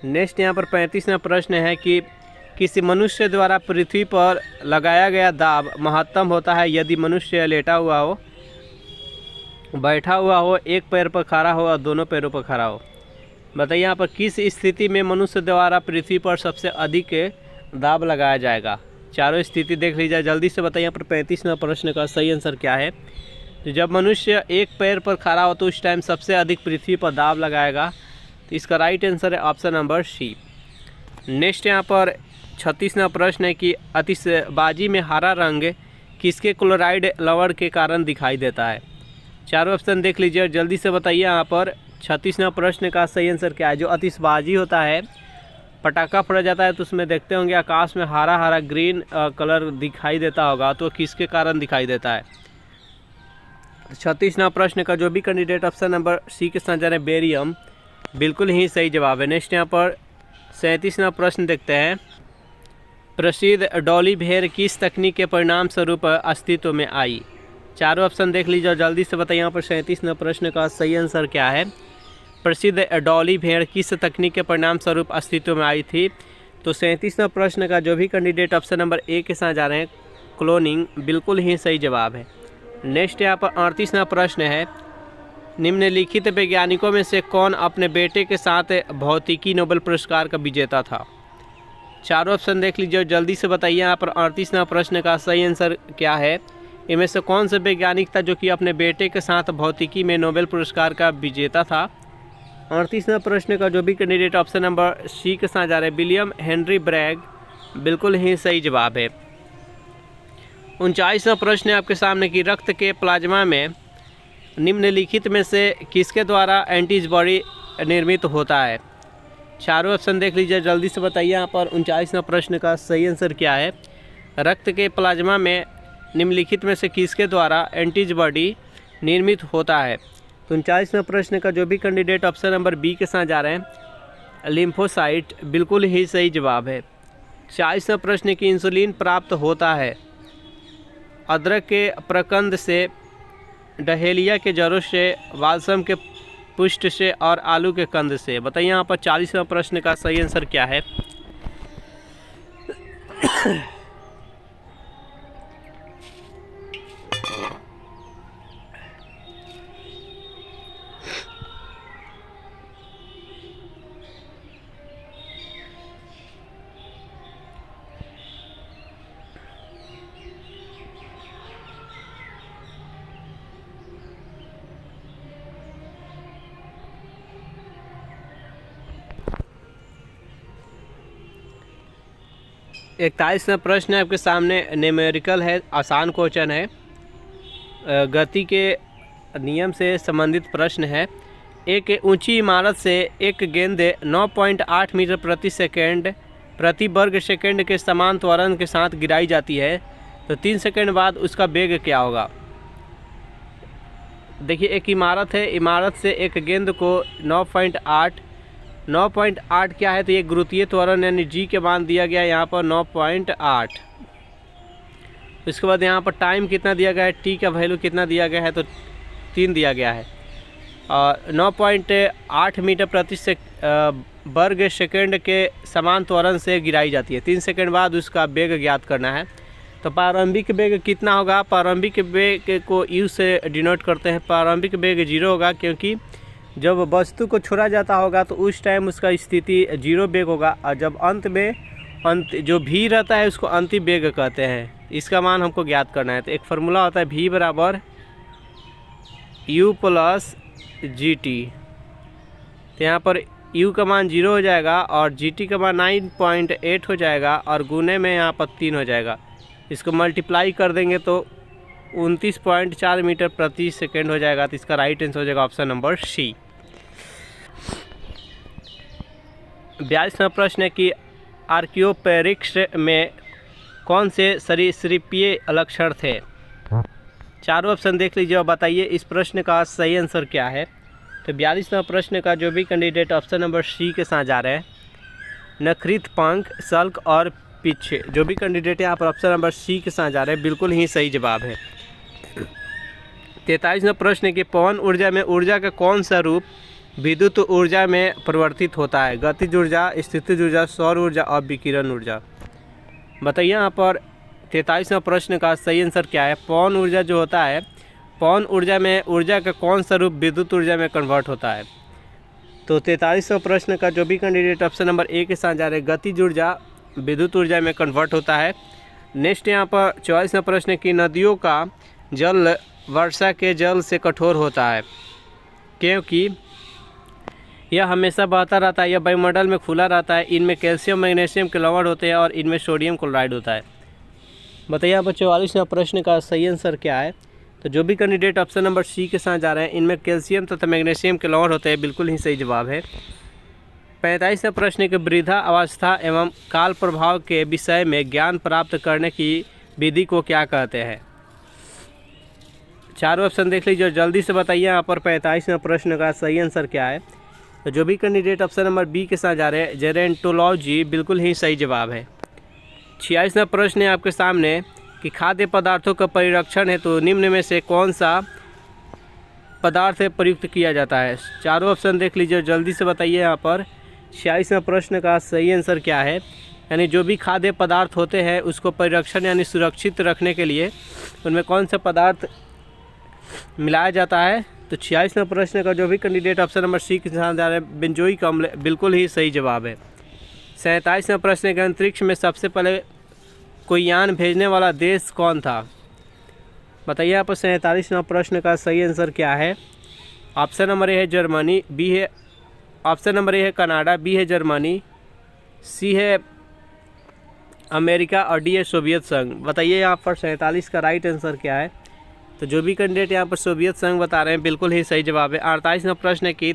नेक्स्ट यहाँ पर 35वां प्रश्न है कि किसी मनुष्य द्वारा पृथ्वी पर लगाया गया दाब महत्तम होता है यदि मनुष्य लेटा हुआ हो, बैठा हुआ हो, एक पैर पर खड़ा हो और दोनों पैरों पर खड़ा हो। बताइए यहाँ पर किस स्थिति में मनुष्य द्वारा पृथ्वी पर सबसे अधिक दाब लगाया जाएगा। चारों स्थिति देख लीजिए, जल्दी से बताइए यहाँ पर 35वां प्रश्न का सही आंसर क्या है। तो जब मनुष्य एक पैर पर खड़ा हो तो उस टाइम सबसे अधिक पृथ्वी पर दाब लगाएगा। तो इसका राइट आंसर है ऑप्शन नंबर सी। नेक्स्ट यहाँ पर 36वां प्रश्न है कि आतिशबाजी में हरा रंग किसके क्लोराइड लवण के कारण दिखाई देता है। चारों ऑप्शन देख लीजिए और जल्दी से बताइए यहाँ पर 36वां प्रश्न का सही आंसर क्या है। जो आतिशबाजी होता है, पटाखा फोड़ा जाता है तो उसमें देखते होंगे आकाश में हरा हरा ग्रीन कलर दिखाई देता होगा, तो किसके कारण दिखाई देता है। 36वां प्रश्न का जो भी कैंडिडेट ऑप्शन नंबर सी के साथ जा रहे हैं, बेरियम, बिल्कुल ही सही जवाब है। नेक्स्ट यहाँ पर 37वां प्रश्न देखते हैं। प्रसिद्ध डॉली भेड़ किस तकनीक के परिणाम स्वरूप अस्तित्व में आई। चारों ऑप्शन देख लीजिए और जल्दी से बताइए यहाँ पर 37वां प्रश्न का सही आंसर क्या है। प्रसिद्ध डॉली भेड़ किस तकनीक के परिणाम स्वरूप अस्तित्व में आई थी। तो 37वां प्रश्न का जो भी कैंडिडेट ऑप्शन नंबर ए के साथ जा रहे हैं, क्लोनिंग, बिल्कुल ही सही जवाब है। नेक्स्ट यहाँ पर 38वां प्रश्न है। निम्नलिखित वैज्ञानिकों में से कौन अपने बेटे के साथ भौतिकी नोबेल पुरस्कार का विजेता था। चारों ऑप्शन देख लीजिए और जल्दी से बताइए यहाँ पर 38वां प्रश्न का सही आंसर क्या है। इनमें से कौन सा वैज्ञानिक था जो कि अपने बेटे के साथ भौतिकी में नोबेल पुरस्कार का विजेता था। 38वां प्रश्न का जो भी कैंडिडेट ऑप्शन नंबर सी के साथ जा रहे हैं, विलियम हेनरी ब्रैग, बिल्कुल ही सही जवाब है। 39वां प्रश्न है आपके सामने कि रक्त के प्लाज्मा में निम्नलिखित में से किसके द्वारा एंटीबॉडी निर्मित होता है। चारों ऑप्शन देख लीजिए, जल्दी से बताइए यहाँ पर 39वां प्रश्न का सही आंसर क्या है। रक्त के प्लाज्मा में निम्नलिखित में से किसके द्वारा एंटीबॉडी निर्मित होता है। तो 39वां प्रश्न का जो भी कैंडिडेट ऑप्शन नंबर बी के साथ जा रहे हैं, लिम्फोसाइट, बिल्कुल ही सही जवाब है। 40वां प्रश्न की इंसुलिन प्राप्त होता है अदरक के प्रकंद से, डहेलिया के जड़ों से, बालसम के पुष्ट से और आलू के कंद से। बताइए यहाँ पर 40वां प्रश्न का सही आंसर क्या है। इकतालीसवां प्रश्न है आपके सामने, न्यूमेरिकल है, आसान क्वेश्चन है। गति के नियम से संबंधित प्रश्न है। एक ऊंची इमारत से एक गेंद 9.8 मीटर प्रति सेकंड प्रति वर्ग सेकंड के समान त्वरण के साथ गिराई जाती है, तो 3 सेकंड बाद उसका वेग क्या होगा। देखिए, एक इमारत है, इमारत से एक गेंद को 9.8 क्या है, तो ये गुरुत्वीय त्वरण यानी जी के मान दिया गया है यहाँ पर 9.8। उसके बाद यहाँ पर टाइम कितना दिया गया है, टी का वैल्यू कितना दिया गया है, तो 3 दिया गया है। और 9.8 मीटर प्रति वर्ग सेकंड के समान त्वरण से गिराई जाती है। 3 सेकंड बाद उसका वेग ज्ञात करना है। तो प्रारंभिक वेग कितना होगा, प्रारंभिक वेग को यू से डिनोट करते हैं। प्रारंभिक वेग 0 होगा, क्योंकि जब वस्तु को छोड़ा जाता होगा तो उस टाइम उसका स्थिति 0 वेग होगा, और जब अंत जो भी रहता है उसको अंतिम वेग कहते हैं। इसका मान हमको ज्ञात करना है। तो एक फार्मूला होता है v बराबर u प्लस जी टी। तो यहाँ पर u का मान 0 हो जाएगा और gt का मान 9.8 हो जाएगा, और गुने में यहाँ पर 3 हो जाएगा। इसको मल्टीप्लाई कर देंगे तो 29.4 मीटर प्रति सेकंड हो जाएगा। तो इसका राइट आंसर हो जाएगा ऑप्शन नंबर सी। 42वां प्रश्न है कि आर्कियोपेरिक्स में कौन से सरीसृपीय लक्षण थे। चारों ऑप्शन देख लीजिए और बताइए इस प्रश्न का सही आंसर क्या है। तो 42वां प्रश्न का जो भी कैंडिडेट ऑप्शन नंबर सी के साथ जा रहे हैं, नखरित पंख, सल्क और पीछे, जो भी कैंडिडेट यहाँ पर ऑप्शन नंबर सी के साथ जा रहे हैं, बिल्कुल ही सही जवाब है। 43वां प्रश्न है कि पवन ऊर्जा में ऊर्जा का कौन सा रूप विद्युत ऊर्जा में परिवर्तित होता है। गतिज ऊर्जा, स्थितिज ऊर्जा, सौर ऊर्जा और विकिरण ऊर्जा। बताइए यहाँ पर 43वां प्रश्न का सही आंसर क्या है। पवन ऊर्जा जो होता है, पवन ऊर्जा में ऊर्जा का कौन सा रूप विद्युत ऊर्जा में कन्वर्ट होता है। तो 43वां प्रश्न का जो भी कैंडिडेट ऑप्शन नंबर ए के साथ जा रहे हैं, गतिज ऊर्जा विद्युत ऊर्जा में कन्वर्ट होता है। नेक्स्ट यहाँ पर 44वां प्रश्न है कि नदियों का जल वर्षा के जल से कठोर होता है, क्योंकि यह हमेशा बहता रहता है, यह वायुमंडल में खुला रहता है, इनमें कैल्शियम मैग्नीशियम के लवण होते हैं और इनमें सोडियम क्लोराइड होता है। बताइए यहाँ पर 44वां प्रश्न का सही आंसर क्या है। तो जो भी कैंडिडेट ऑप्शन नंबर सी के साथ जा रहे हैं, इनमें कैल्शियम तथा मैग्नीशियम के लवण होते हैं, बिल्कुल ही सही जवाब है। 45वां प्रश्न के वृद्धा अवस्था एवं काल प्रभाव के विषय में ज्ञान प्राप्त करने की विधि को क्या कहते हैं। चारों ऑप्शन देख लीजिए, जल्दी से बताइए यहाँ पर 45वां प्रश्न का सही आंसर क्या है। तो जो भी कैंडिडेट ऑप्शन नंबर बी के साथ जा रहे हैं, जेरेंटोलॉजी, बिल्कुल ही सही जवाब है। 46वां प्रश्न है आपके सामने कि खाद्य पदार्थों का परिरक्षण है तो निम्न में से कौन सा पदार्थ प्रयुक्त किया जाता है। चारों ऑप्शन देख लीजिए, जल्दी से बताइए यहाँ पर 46वां प्रश्न का सही आंसर क्या है। यानी जो भी खाद्य पदार्थ होते हैं उसको परिरक्षण यानी सुरक्षित रखने के लिए उनमें कौन सा पदार्थ मिलाया जाता है। तो 46वां प्रश्न का जो भी कैंडिडेट ऑप्शन नंबर सी के साथ जा रहे हैं, बेंजोइक अम्ल, बिल्कुल ही सही जवाब है। 47वां प्रश्न के अंतरिक्ष में सबसे पहले कोई यान भेजने वाला देश कौन था। बताइए यहाँ पर 47वां प्रश्न का सही आंसर क्या है। ऑप्शन नंबर ए है जर्मनी, बी है ऑप्शन नंबर ए है कनाडा, बी है जर्मनी, सी है अमेरिका और डी है सोवियत संघ। बताइए यहाँ पर 47 का राइट आंसर क्या है। तो जो भी कैंडिडेट यहाँ पर सोवियत संघ बता रहे हैं, बिल्कुल ही सही जवाब है। 48वां प्रश्न है कि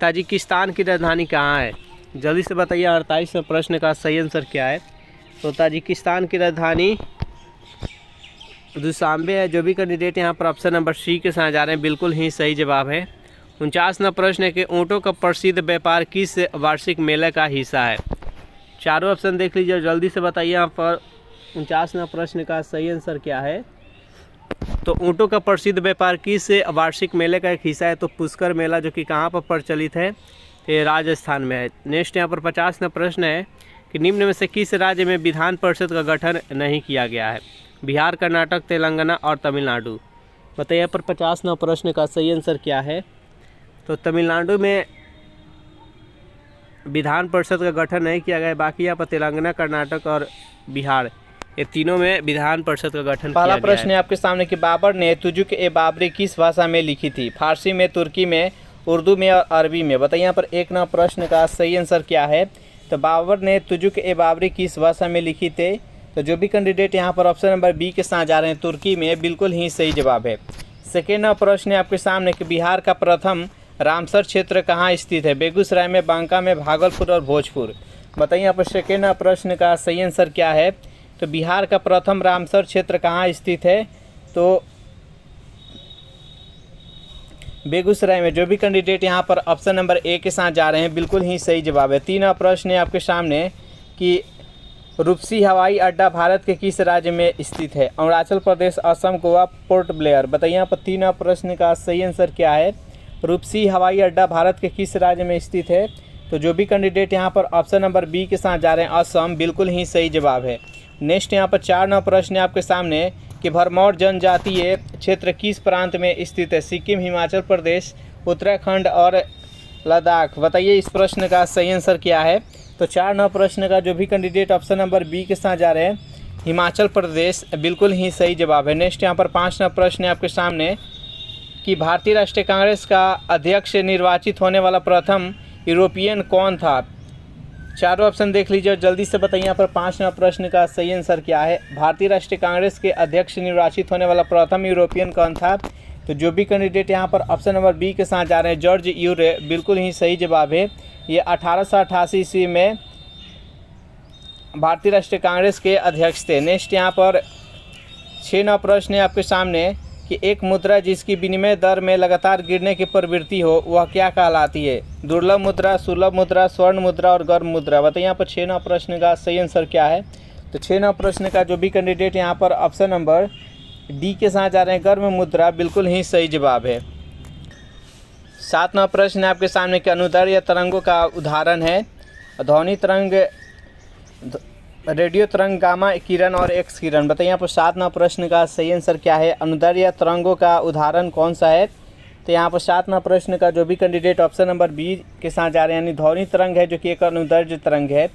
ताजिकिस्तान की राजधानी कहाँ है। जल्दी से बताइए 48वां प्रश्न का सही आंसर क्या है। तो ताजिकिस्तान की राजधानी दुशांबे है। जो भी कैंडिडेट यहाँ पर ऑप्शन नंबर सी के साथ जा रहे हैं, बिल्कुल ही सही जवाब है। 49वां प्रश्न है कि ऊँटों का प्रसिद्ध व्यापार किस वार्षिक मेले का हिस्सा है। चारों ऑप्शन देख लीजिए, जल्दी से बताइए यहाँ पर 49वां प्रश्न का सही आंसर क्या है। तो ऊँटों का प्रसिद्ध व्यापार किस वार्षिक मेले का एक हिस्सा है। तो पुष्कर मेला, जो कि कहाँ पर प्रचलित है, ये राजस्थान में है। नेक्स्ट यहाँ पर 50वां प्रश्न है कि निम्न में से किस राज्य में विधान परिषद का गठन नहीं किया गया है। बिहार, कर्नाटक, तेलंगाना और तमिलनाडु। बताइए यहाँ पर 50वां प्रश्न का सही आंसर क्या है। तो तमिलनाडु में विधान परिषद का गठन नहीं किया गया है। बाकी यहाँ पर तेलंगाना, कर्नाटक और बिहार, ये तीनों में विधान परिषद का गठन किया गया है। पहला प्रश्न है आपके सामने कि बाबर ने तुजुक ए बाबरी किस भाषा में लिखी थी। फारसी में, तुर्की में, उर्दू में और अरबी में। बताइए यहाँ पर 1 नंबर प्रश्न का सही आंसर क्या है। तो बाबर ने तुजुक ए बाबरी किस भाषा में लिखी थी। तो जो भी कैंडिडेट यहाँ पर ऑप्शन नंबर बी के साथ जा रहे हैं तुर्की में, बिल्कुल ही सही जवाब है। सेकेंड प्रश्न है आपके सामने कि बिहार का प्रथम रामसर क्षेत्र कहाँ स्थित है? बेगूसराय में, बांका में, भागलपुर और भोजपुर। बताइए यहाँ पर सेकेंड प्रश्न का सही आंसर क्या है? तो बिहार का प्रथम रामसर क्षेत्र कहाँ स्थित है? तो बेगूसराय में। जो भी कैंडिडेट यहाँ पर ऑप्शन नंबर ए के साथ जा रहे हैं, बिल्कुल ही सही जवाब है। तीन प्रश्न है आपके सामने कि रूपसी हवाई अड्डा भारत के किस राज्य में स्थित है? Arunachal Pradesh, Assam, Goa, port Blair. बताइए यहाँ पर तीन प्रश्न का सही आंसर क्या है? रूपसी हवाई अड्डा भारत के किस राज्य में स्थित है? तो जो भी कैंडिडेट यहाँ पर ऑप्शन नंबर बी के साथ जा रहे हैं असम, बिल्कुल ही सही जवाब है। नेक्स्ट यहाँ पर 4 प्रश्न है आपके सामने कि भरमौर जनजातीय क्षेत्र किस प्रांत में स्थित है? सिक्किम, हिमाचल प्रदेश, उत्तराखंड और लद्दाख। बताइए इस प्रश्न का सही आंसर क्या है? तो 4 प्रश्न का जो भी कैंडिडेट ऑप्शन नंबर बी के साथ जा रहे हैं हिमाचल प्रदेश, बिल्कुल ही सही जवाब है। नेक्स्ट यहाँ पर 5 प्रश्न है आपके सामने कि भारतीय राष्ट्रीय कांग्रेस का अध्यक्ष निर्वाचित होने वाला प्रथम यूरोपियन कौन था? चारों ऑप्शन देख लीजिए और जल्दी से बताइए यहाँ पर 5 प्रश्न का सही आंसर क्या है? भारतीय राष्ट्रीय कांग्रेस के अध्यक्ष निर्वाचित होने वाला प्रथम यूरोपियन कौन था? तो जो भी कैंडिडेट यहाँ पर ऑप्शन नंबर बी के साथ जा रहे हैं जॉर्ज यूरे, बिल्कुल ही सही जवाब है। ये 1888 ईस्वी में भारतीय राष्ट्रीय कांग्रेस के अध्यक्ष थे। नेक्स्ट यहाँ पर 6 प्रश्न है आपके सामने कि एक मुद्रा जिसकी विनिमय दर में लगातार गिरने की प्रवृत्ति हो वह क्या कहलाती है? दुर्लभ मुद्रा, सुलभ मुद्रा, स्वर्ण मुद्रा और गर्म मुद्रा। बताइए यहाँ पर 6 प्रश्न का सही आंसर क्या है? तो 6 प्रश्न का जो भी कैंडिडेट यहाँ पर ऑप्शन नंबर डी के साथ जा रहे हैं गर्म मुद्रा, बिल्कुल ही सही जवाब है। 7 प्रश्न है आपके सामने कि अनुदैर्ध्य तरंगों का उदाहरण है ध्वनि तरंग, रेडियो तरंग, गामा किरण और एक्स किरण। बताइए यहाँ पर 7 प्रश्न का सही आंसर क्या है? अनुदैर्ध्य तरंगों का उदाहरण कौन सा है? तो यहाँ पर 7 प्रश्न का जो भी कैंडिडेट ऑप्शन नंबर बी के साथ जा रहे हैं यानी ध्वनि तरंग है, जो कि एक अनुदैर्ध्य तरंग है,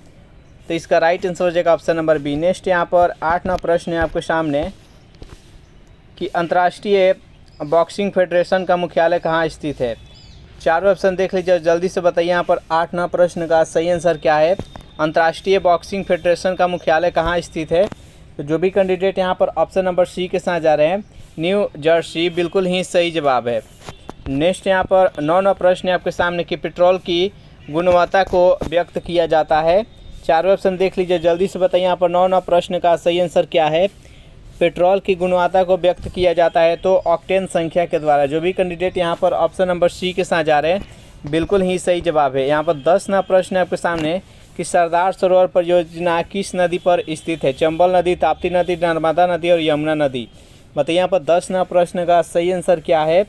तो इसका राइट आंसर हो जाएगा ऑप्शन नंबर बी। नेक्स्ट यहाँ पर 8 प्रश्न है आपके सामने कि अंतर्राष्ट्रीय बॉक्सिंग फेडरेशन का मुख्यालय कहाँ स्थित है? चारों ऑप्शन देख लीजिए और जल्दी से बताइए यहाँ पर 8 प्रश्न का सही आंसर क्या है? अंतर्राष्ट्रीय बॉक्सिंग फेडरेशन का मुख्यालय कहाँ स्थित है? तो जो भी कैंडिडेट यहाँ पर ऑप्शन नंबर सी के साथ जा रहे हैं न्यू जर्सी, बिल्कुल ही सही जवाब है। नेक्स्ट यहाँ पर 9 प्रश्न है आपके सामने कि पेट्रोल की गुणवत्ता को व्यक्त किया जाता है। चारों ऑप्शन देख लीजिए जल्दी से बताइए यहाँ पर 9 प्रश्न का सही आंसर क्या है? पेट्रोल की गुणवत्ता को व्यक्त किया जाता है तो ऑक्टेन संख्या के द्वारा। जो भी कैंडिडेट यहाँ पर ऑप्शन नंबर सी के साथ जा रहे हैं, बिल्कुल ही सही जवाब है। यहाँ पर 10 प्रश्न है आपके सामने कि सरदार सरोवर परियोजना किस नदी पर स्थित है? चंबल नदी, ताप्ती नदी, नर्मदा नदी और यमुना नदी। बताइए यहाँ पर 10 प्रश्न का सही आंसर क्या है?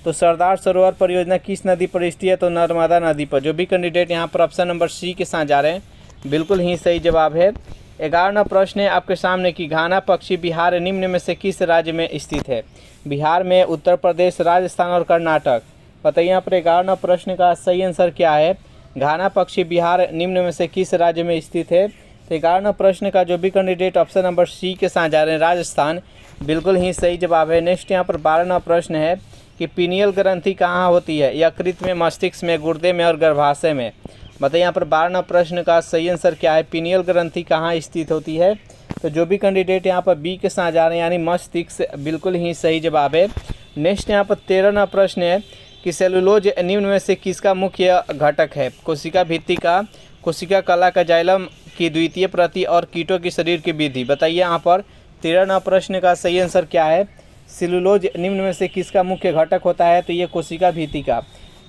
तो सरदार सरोवर परियोजना किस नदी पर स्थित है? तो नर्मदा नदी पर। जो भी कैंडिडेट यहाँ पर ऑप्शन नंबर सी के साथ जा रहे हैं, बिल्कुल ही सही जवाब है। 11 प्रश्न है आपके सामने कि घाना पक्षी बिहार निम्न में से किस राज्य में स्थित है? बिहार में, उत्तर प्रदेश, राजस्थान और कर्नाटक। बताइए यहाँ पर 11 प्रश्न का सही आंसर क्या है? घाना पक्षी बिहार निम्न में से किस राज्य में स्थित है? तो 11 प्रश्न का जो भी कैंडिडेट ऑप्शन नंबर सी के साथ जा रहे हैं राजस्थान, बिल्कुल ही सही जवाब है। नेक्स्ट यहाँ पर 12 प्रश्न है कि पीनियल ग्रंथि कहाँ होती है? यकृत में, मस्तिष्क में, गुर्दे में और गर्भाशय में। बताइए यहाँ पर 12 प्रश्न का सही आंसर क्या है? पीनियल ग्रंथि कहाँ स्थित होती है? तो जो भी कैंडिडेट यहाँ पर बी के साथ जा रहे हैं यानी मस्तिष्क, बिल्कुल ही सही जवाब है। नेक्स्ट यहाँ पर 13 प्रश्न है कि सेलुलोज निम्न में से किसका मुख्य घटक है? कोशिका भित्ति का, कोशिका कला का, जाइलम की द्वितीय प्रति और कीटों की शरीर की विधि। बताइए यहाँ पर 13 प्रश्न का सही आंसर क्या है? सेलुलोज निम्न में से किसका मुख्य घटक होता है? तो ये कोशिका भित्ति का।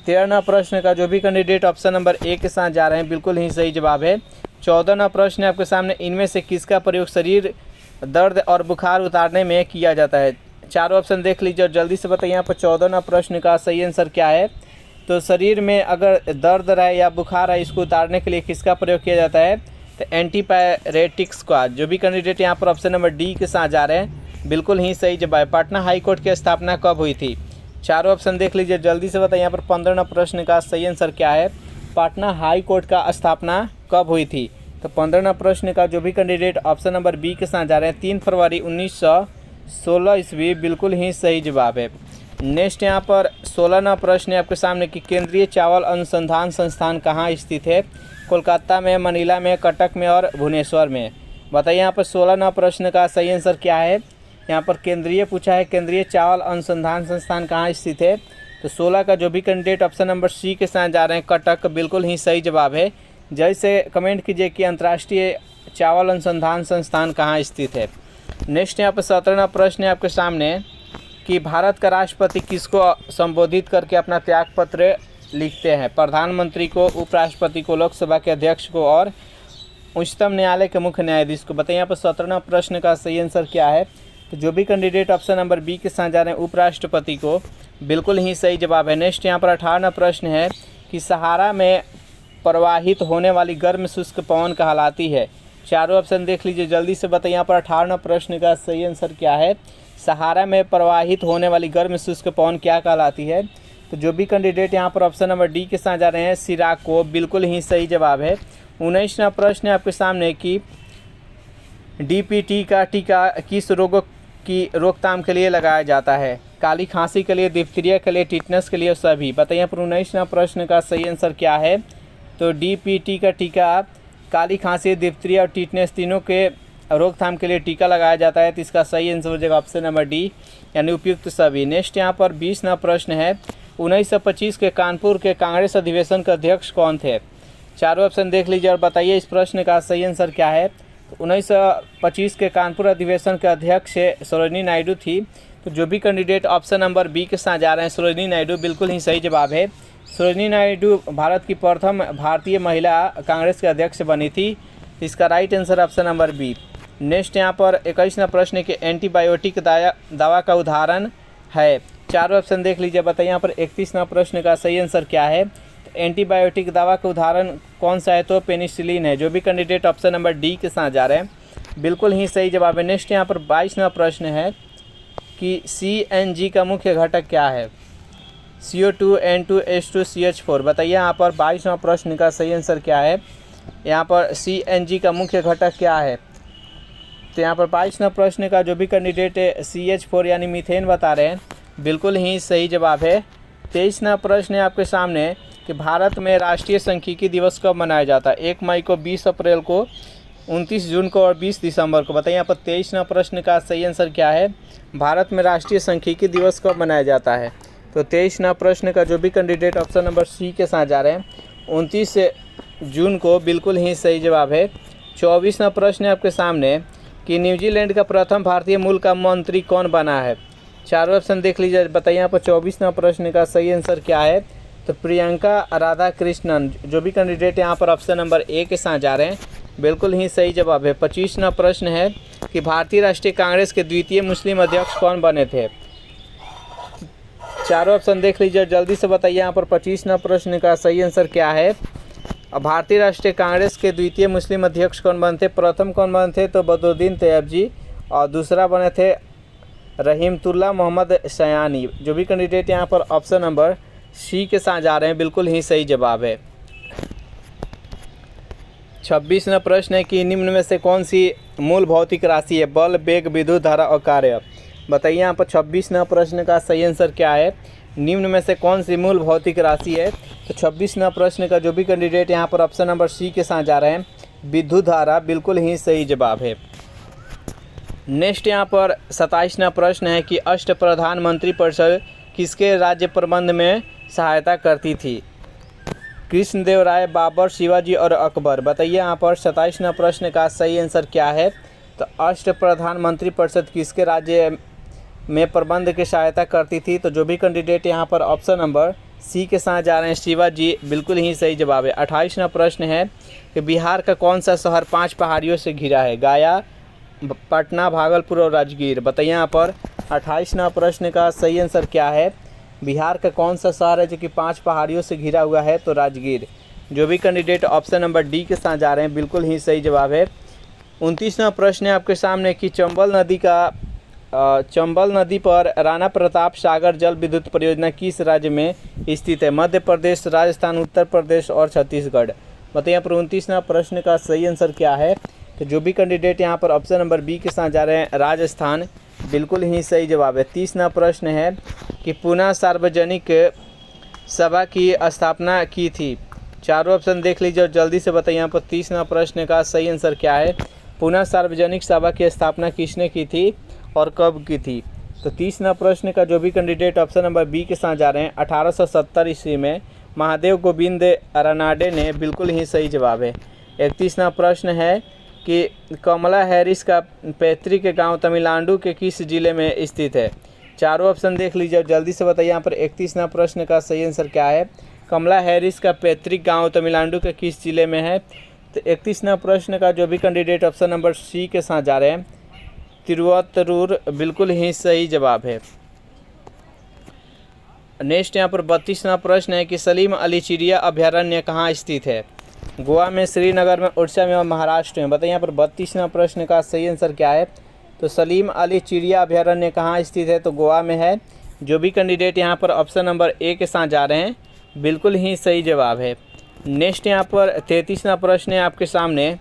13 प्रश्न का जो भी कैंडिडेट ऑप्शन नंबर ए के साथ जा रहे हैं, बिल्कुल ही सही जवाब है। 14 प्रश्न है आपके सामने इनमें से किसका प्रयोग शरीर दर्द और बुखार उतारने में किया जाता है? चारों ऑप्शन देख लीजिए और जल्दी से बताइए यहाँ पर 14 प्रश्न का सही आंसर क्या है? तो शरीर में अगर दर्द रहे या बुखार है, इसको उतारने के लिए किसका प्रयोग किया जाता है? तो एंटीपायरेटिक्स का। जो भी कैंडिडेट यहाँ पर ऑप्शन नंबर डी के साथ जा रहे हैं, बिल्कुल ही सही जवाब है। पटना हाई कोर्ट की स्थापना कब हुई थी? चारों ऑप्शन देख लीजिए जल्दी से बताइए यहाँ पर 15 प्रश्न का सही आंसर क्या है? पटना हाई कोर्ट का स्थापना कब हुई थी? तो 15 प्रश्न का जो भी कैंडिडेट ऑप्शन नंबर बी के साथ जा रहे हैं 3 फरवरी 1916 ईस्वी, बिल्कुल ही सही जवाब है। नेक्स्ट यहाँ पर 16 प्रश्न है आपके सामने कि केंद्रीय चावल अनुसंधान संस्थान कहाँ स्थित है? कोलकाता में, मनीला में, कटक में और भुवनेश्वर में। बताइए यहाँ पर 16वां प्रश्न का सही आंसर क्या है। यहाँ पर केंद्रीय पूछा है, केंद्रीय चावल अनुसंधान संस्थान कहाँ स्थित है। तो 16 का जो भी कैंडिडेट ऑप्शन नंबर सी के साथ जा रहे हैं कटक, बिल्कुल ही सही जवाब है। जैसे कमेंट कीजिए कि अंतर्राष्ट्रीय चावल अनुसंधान संस्थान कहाँ स्थित है। नेक्स्ट यहाँ पर 17वां प्रश्न है आपके सामने कि भारत का राष्ट्रपति किसको संबोधित करके अपना त्याग पत्र लिखते हैं। प्रधानमंत्री को, उपराष्ट्रपति को, लोकसभा के अध्यक्ष को और उच्चतम न्यायालय के मुख्य न्यायाधीश को। बताइए यहाँ पर 17वां प्रश्न का सही आंसर क्या है। तो जो भी कैंडिडेट ऑप्शन नंबर बी के साथ जा रहे हैं उपराष्ट्रपति को, बिल्कुल ही सही जवाब है। नेक्स्ट यहाँ पर 18वां प्रश्न है कि सहारा में प्रवाहित होने वाली गर्म शुष्क पवन कहलाती है। चारों ऑप्शन देख लीजिए जल्दी से। बताइए यहाँ पर 18वां प्रश्न का सही आंसर क्या है। सहारा में प्रवाहित होने वाली गर्म शुष्क पवन क्या कहलाती है। तो जो भी कैंडिडेट यहाँ पर ऑप्शन नंबर डी के साथ जा रहे हैं सिराको, बिल्कुल ही सही जवाब है। 19वां प्रश्न है आपके सामने कि डीपीटी का टीका किस रोगों की रोकथाम के लिए लगाया जाता है। काली खांसी के लिए, डिप्थीरिया के लिए, टिटनस के लिए, सभी। बताइए यहाँ पर 19वां प्रश्न का सही आंसर क्या है। तो डीपीटी का टीका काली खांसी, डिप्थीरिया और टिटनस तीनों के रोकथाम के लिए टीका लगाया जाता है। तो इसका सही आंसर हो जाएगा ऑप्शन नंबर डी, यानी उपयुक्त सभी। नेक्स्ट यहाँ पर 20वां प्रश्न है 1925 के कानपुर के कांग्रेस अधिवेशन के अध्यक्ष कौन थे। चारों ऑप्शन देख लीजिए और बताइए इस प्रश्न का सही आंसर क्या है। तो 1925 के कानपुर अधिवेशन के अध्यक्ष सरोजिनी नायडू थी। तो जो भी कैंडिडेट ऑप्शन नंबर बी के साथ जा रहे हैं सरोजिनी नायडू, बिल्कुल ही सही जवाब है। सरोजिनी नायडू भारत की प्रथम भारतीय महिला कांग्रेस के अध्यक्ष बनी थी। इसका right answer option number B. Next यहाँ पर 21वां प्रश्न के एंटीबायोटिक दवा का उदाहरण है। चारों ऑप्शन देख लीजिए। बताइए यहाँ पर 31वां प्रश्न का सही आंसर क्या है। तो एंटीबायोटिक दवा का उदाहरण कौन सा है। तो पेनिसिलिन है। जो भी कैंडिडेट ऑप्शन नंबर डी के साथ जा रहे हैं, बिल्कुल ही सही जवाब है। नेक्स्ट यहाँ पर 22वां प्रश्न है कि CNG का मुख्य घटक क्या है। CO2, N2, H2, CH4। बताइए यहाँ पर 22वां प्रश्न का सही आंसर क्या है। यहाँ पर CNG का मुख्य घटक क्या है। तो यहाँ पर 22वां प्रश्न का जो भी कैंडिडेट CH4 यानी मीथेन बता रहे हैं, बिल्कुल ही सही जवाब है। 23वां प्रश्न है आपके सामने कि भारत में राष्ट्रीय सांख्यिकी दिवस कब मनाया जाता है। 1 मई को, 20 अप्रैल को, 29 जून को और 20 दिसंबर को। बताइए यहाँ पर 23वां प्रश्न का सही आंसर क्या है। भारत में राष्ट्रीय सांख्यिकी दिवस कब मनाया जाता है। तो 23वां प्रश्न का जो भी कैंडिडेट ऑप्शन नंबर सी के साथ जा रहे हैं 29 जून को, बिल्कुल ही सही जवाब है। 24वां प्रश्न है आपके सामने कि न्यूजीलैंड का प्रथम भारतीय मूल का मंत्री कौन बना है। चारों ऑप्शन देख लीजिए। बताइए यहाँ पर 24वां प्रश्न का सही आंसर क्या है। तो प्रियंका राधाकृष्णन। जो भी कैंडिडेट यहाँ पर ऑप्शन नंबर ए के साथ जा रहे हैं, बिल्कुल ही सही जवाब है। 25वां प्रश्न है कि भारतीय राष्ट्रीय कांग्रेस के द्वितीय मुस्लिम अध्यक्ष कौन बने थे। चारों ऑप्शन देख लीजिए जल्दी से। बताइए यहाँ पर 25वां प्रश्न का सही आंसर क्या है। भारतीय राष्ट्रीय कांग्रेस के द्वितीय मुस्लिम अध्यक्ष कौन बने थे। प्रथम कौन बने थे। तो बदरुद्दीन तैयब जी। और दूसरा बने थे रहीमतुल्लाह मोहम्मद सयानी। जो भी कैंडिडेट यहाँ पर ऑप्शन नंबर सी के साथ जा रहे हैं, बिल्कुल ही सही जवाब है। 26वां प्रश्न है कि निम्न में से कौन सी मूल भौतिक राशि है। बल, वेग, विद्युत धारा और कार्य। बताइए यहाँ पर 26वां प्रश्न का सही आंसर क्या है। निम्न में से कौन सी मूल भौतिक राशि है। तो 26वां प्रश्न का जो भी कैंडिडेट यहाँ पर ऑप्शन नंबर सी के साथ जा रहे हैं, विद्युत धारा, बिल्कुल ही सही जवाब है। नेक्स्ट यहाँ पर 27वां प्रश्न है कि अष्ट प्रधानमंत्री परिषद किसके राज्य प्रबंध में सहायता करती थी। कृष्णदेव राय, बाबर, शिवाजी और अकबर। बताइए यहाँ पर 27वां प्रश्न का सही आंसर क्या है। तो अष्ट प्रधानमंत्री परिषद किसके राज्य में प्रबंध की सहायता करती थी। तो जो भी कैंडिडेट यहाँ पर ऑप्शन नंबर सी के साथ जा रहे हैं, शिवाजी, बिल्कुल ही सही जवाब है। 28वां प्रश्न है कि बिहार का कौन सा शहर 5 पहाड़ियों से घिरा है। गया, पटना, भागलपुर और राजगीर। बताइए यहाँ पर 28वां प्रश्न का सही आंसर क्या है। बिहार का कौन सा शहर है जो कि 5 पहाड़ियों से घिरा हुआ है। तो राजगीर। जो भी कैंडिडेट ऑप्शन नंबर डी के साथ जा रहे हैं, बिल्कुल ही सही जवाब है। 29वां प्रश्न है आपके सामने कि चंबल नदी पर राणा प्रताप सागर जल विद्युत परियोजना किस राज्य में स्थित है। मध्य प्रदेश, राजस्थान, उत्तर प्रदेश और छत्तीसगढ़। बताइए यहाँ पर 29वां प्रश्न का सही आंसर क्या है। तो जो भी कैंडिडेट यहाँ पर ऑप्शन नंबर बी के साथ जा रहे हैं, राजस्थान, बिल्कुल ही सही जवाब है। 30वां प्रश्न है कि पुनः सार्वजनिक सभा की स्थापना की थी। चारों ऑप्शन देख लीजिए और जल्दी से बताइए यहाँ पर 30वां प्रश्न का सही आंसर क्या है। पुनः सार्वजनिक सभा की स्थापना किसने की थी और कब की थी? तो 30वां प्रश्न का जो भी कैंडिडेट ऑप्शन नंबर बी के साथ जा रहे हैं 1870 ईस्वी में महादेव गोविंद रानाडे ने, बिल्कुल ही सही जवाब है। 31वां प्रश्न है कि कमला हैरिस का पैतृक गांव तमिलनाडु के किस जिले में स्थित है? चारों ऑप्शन देख लीजिए और जल्दी से बताइए यहाँ पर 31वां प्रश्न का सही आंसर क्या है। कमला हैरिस का पैतृक गांव तमिलनाडु के किस जिले में है? तो 31वां प्रश्न का जो भी कैंडिडेट ऑप्शन नंबर सी के साथ जा रहे हैं तिरुवत्तूर, बिल्कुल ही सही जवाब है। नेक्स्ट यहाँ पर 32वां प्रश्न है कि सलीम अली चिड़िया अभयारण्य कहाँ स्थित है? गोवा में, श्रीनगर में, उड़ीसा में और महाराष्ट्र में। बताइए यहाँ पर 32वां प्रश्न का सही आंसर क्या है। तो सलीम अली चिड़िया अभयारण्य कहाँ स्थित है? तो गोवा में है। जो भी कैंडिडेट यहाँ पर ऑप्शन नंबर ए के साथ जा रहे हैं बिल्कुल ही सही जवाब है। नेक्स्ट यहाँ पर 33वां प्रश्न है आपके सामने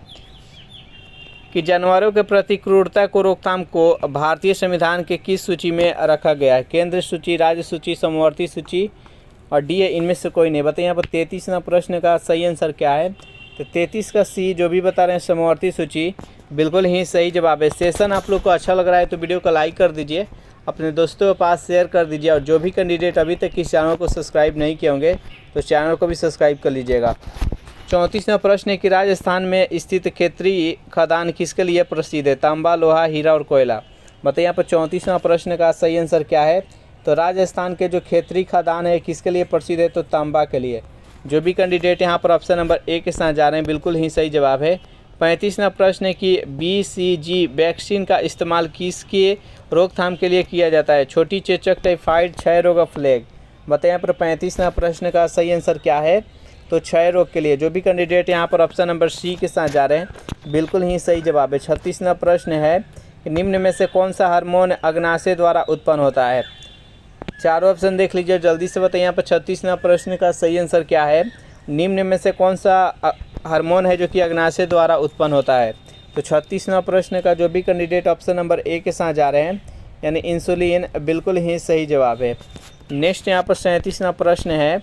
कि जानवरों के प्रति क्रूरता को रोकथाम को भारतीय संविधान के किस सूची में रखा गया है? केंद्र सूची, राज्य सूची, समवर्ती सूची और डी है इनमें से कोई नहीं। बताइए यहाँ पर 33वां प्रश्न का सही आंसर क्या है। तो 33 का सी जो भी बता रहे हैं समवर्ती सूची, बिल्कुल ही सही जवाब है। सेशन आप लोग को अच्छा लग रहा है तो वीडियो को लाइक कर दीजिए, अपने दोस्तों के पास शेयर कर दीजिए और जो भी कैंडिडेट अभी तक इस चैनल को सब्सक्राइब नहीं किए होंगे तो चैनल को भी सब्सक्राइब कर लीजिएगा। 34वां प्रश्न है कि राजस्थान में स्थित क्षेत्रीय खदान किसके लिए प्रसिद्ध है? तांबा, लोहा, हीरा और कोयला। बताइए यहाँ पर 34वां प्रश्न का सही आंसर क्या है। तो राजस्थान के जो क्षेत्रीय खदान है किसके लिए प्रसिद्ध है? तो तांबा के लिए। जो भी कैंडिडेट यहाँ पर ऑप्शन नंबर ए के साथ जा रहे हैं बिल्कुल ही सही जवाब है। 35वां प्रश्न है कि BCG वैक्सीन का इस्तेमाल किसके रोकथाम के लिए किया जाता है? छोटी चेचक, टाइफाइड, क्षय रोग और प्लेग। बताइए यहाँ पर 35वां प्रश्न का सही आंसर क्या है। तो क्षय रोग के लिए। जो भी कैंडिडेट यहाँ पर ऑप्शन नंबर सी के साथ जा रहे हैं बिल्कुल ही सही जवाब है। 36वां प्रश्न है कि निम्न में से कौन सा हार्मोन अग्नाशय द्वारा उत्पन्न होता है? चारों ऑप्शन देख लीजिए, जल्दी से बताइए यहाँ पर 36वां प्रश्न का सही आंसर क्या है। निम्न में से कौन सा हार्मोन है जो कि अग्नाशय द्वारा उत्पन्न होता है? तो 36वां प्रश्न का जो भी कैंडिडेट ऑप्शन नंबर ए के साथ जा रहे हैं यानी इंसुलिन, बिल्कुल ही सही जवाब है। नेक्स्ट यहाँ पर 37वां प्रश्न है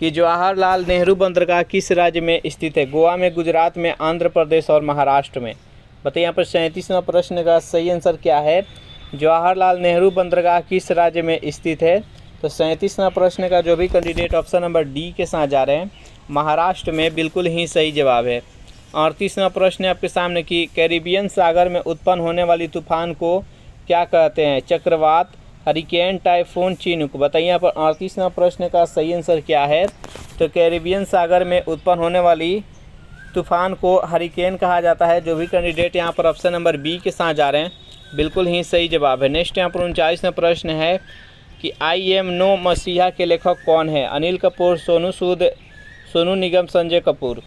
कि जवाहरलाल नेहरू बंदरगाह किस राज्य में स्थित है? गोवा में, गुजरात में, आंध्र प्रदेश और महाराष्ट्र में। बताइए यहाँ पर 37वां प्रश्न का सही आंसर क्या है। जवाहरलाल नेहरू बंदरगाह किस राज्य में स्थित है? तो 37वां प्रश्न का जो भी कैंडिडेट ऑप्शन नंबर डी के साथ जा रहे हैं महाराष्ट्र में, बिल्कुल ही सही जवाब है। 38वां प्रश्न है आपके सामने कि कैरिबियन सागर में उत्पन्न होने वाली तूफान को क्या कहते हैं? चक्रवात, हरिकेन, टाइफून, चिनूक। बताइए यहाँ पर 38वां प्रश्न का सही आंसर क्या है। तो कैरिबियन सागर में उत्पन्न होने वाली तूफान को हरिकेन कहा जाता है। जो भी कैंडिडेट यहाँ पर ऑप्शन नंबर बी के साथ जा रहे हैं बिल्कुल ही सही जवाब है। नेक्स्ट यहाँ पर 39वां प्रश्न है कि आई एम नो मसीहा के लेखक कौन है? अनिल कपूर, सोनू सूद, सोनू निगम, संजय कपूर।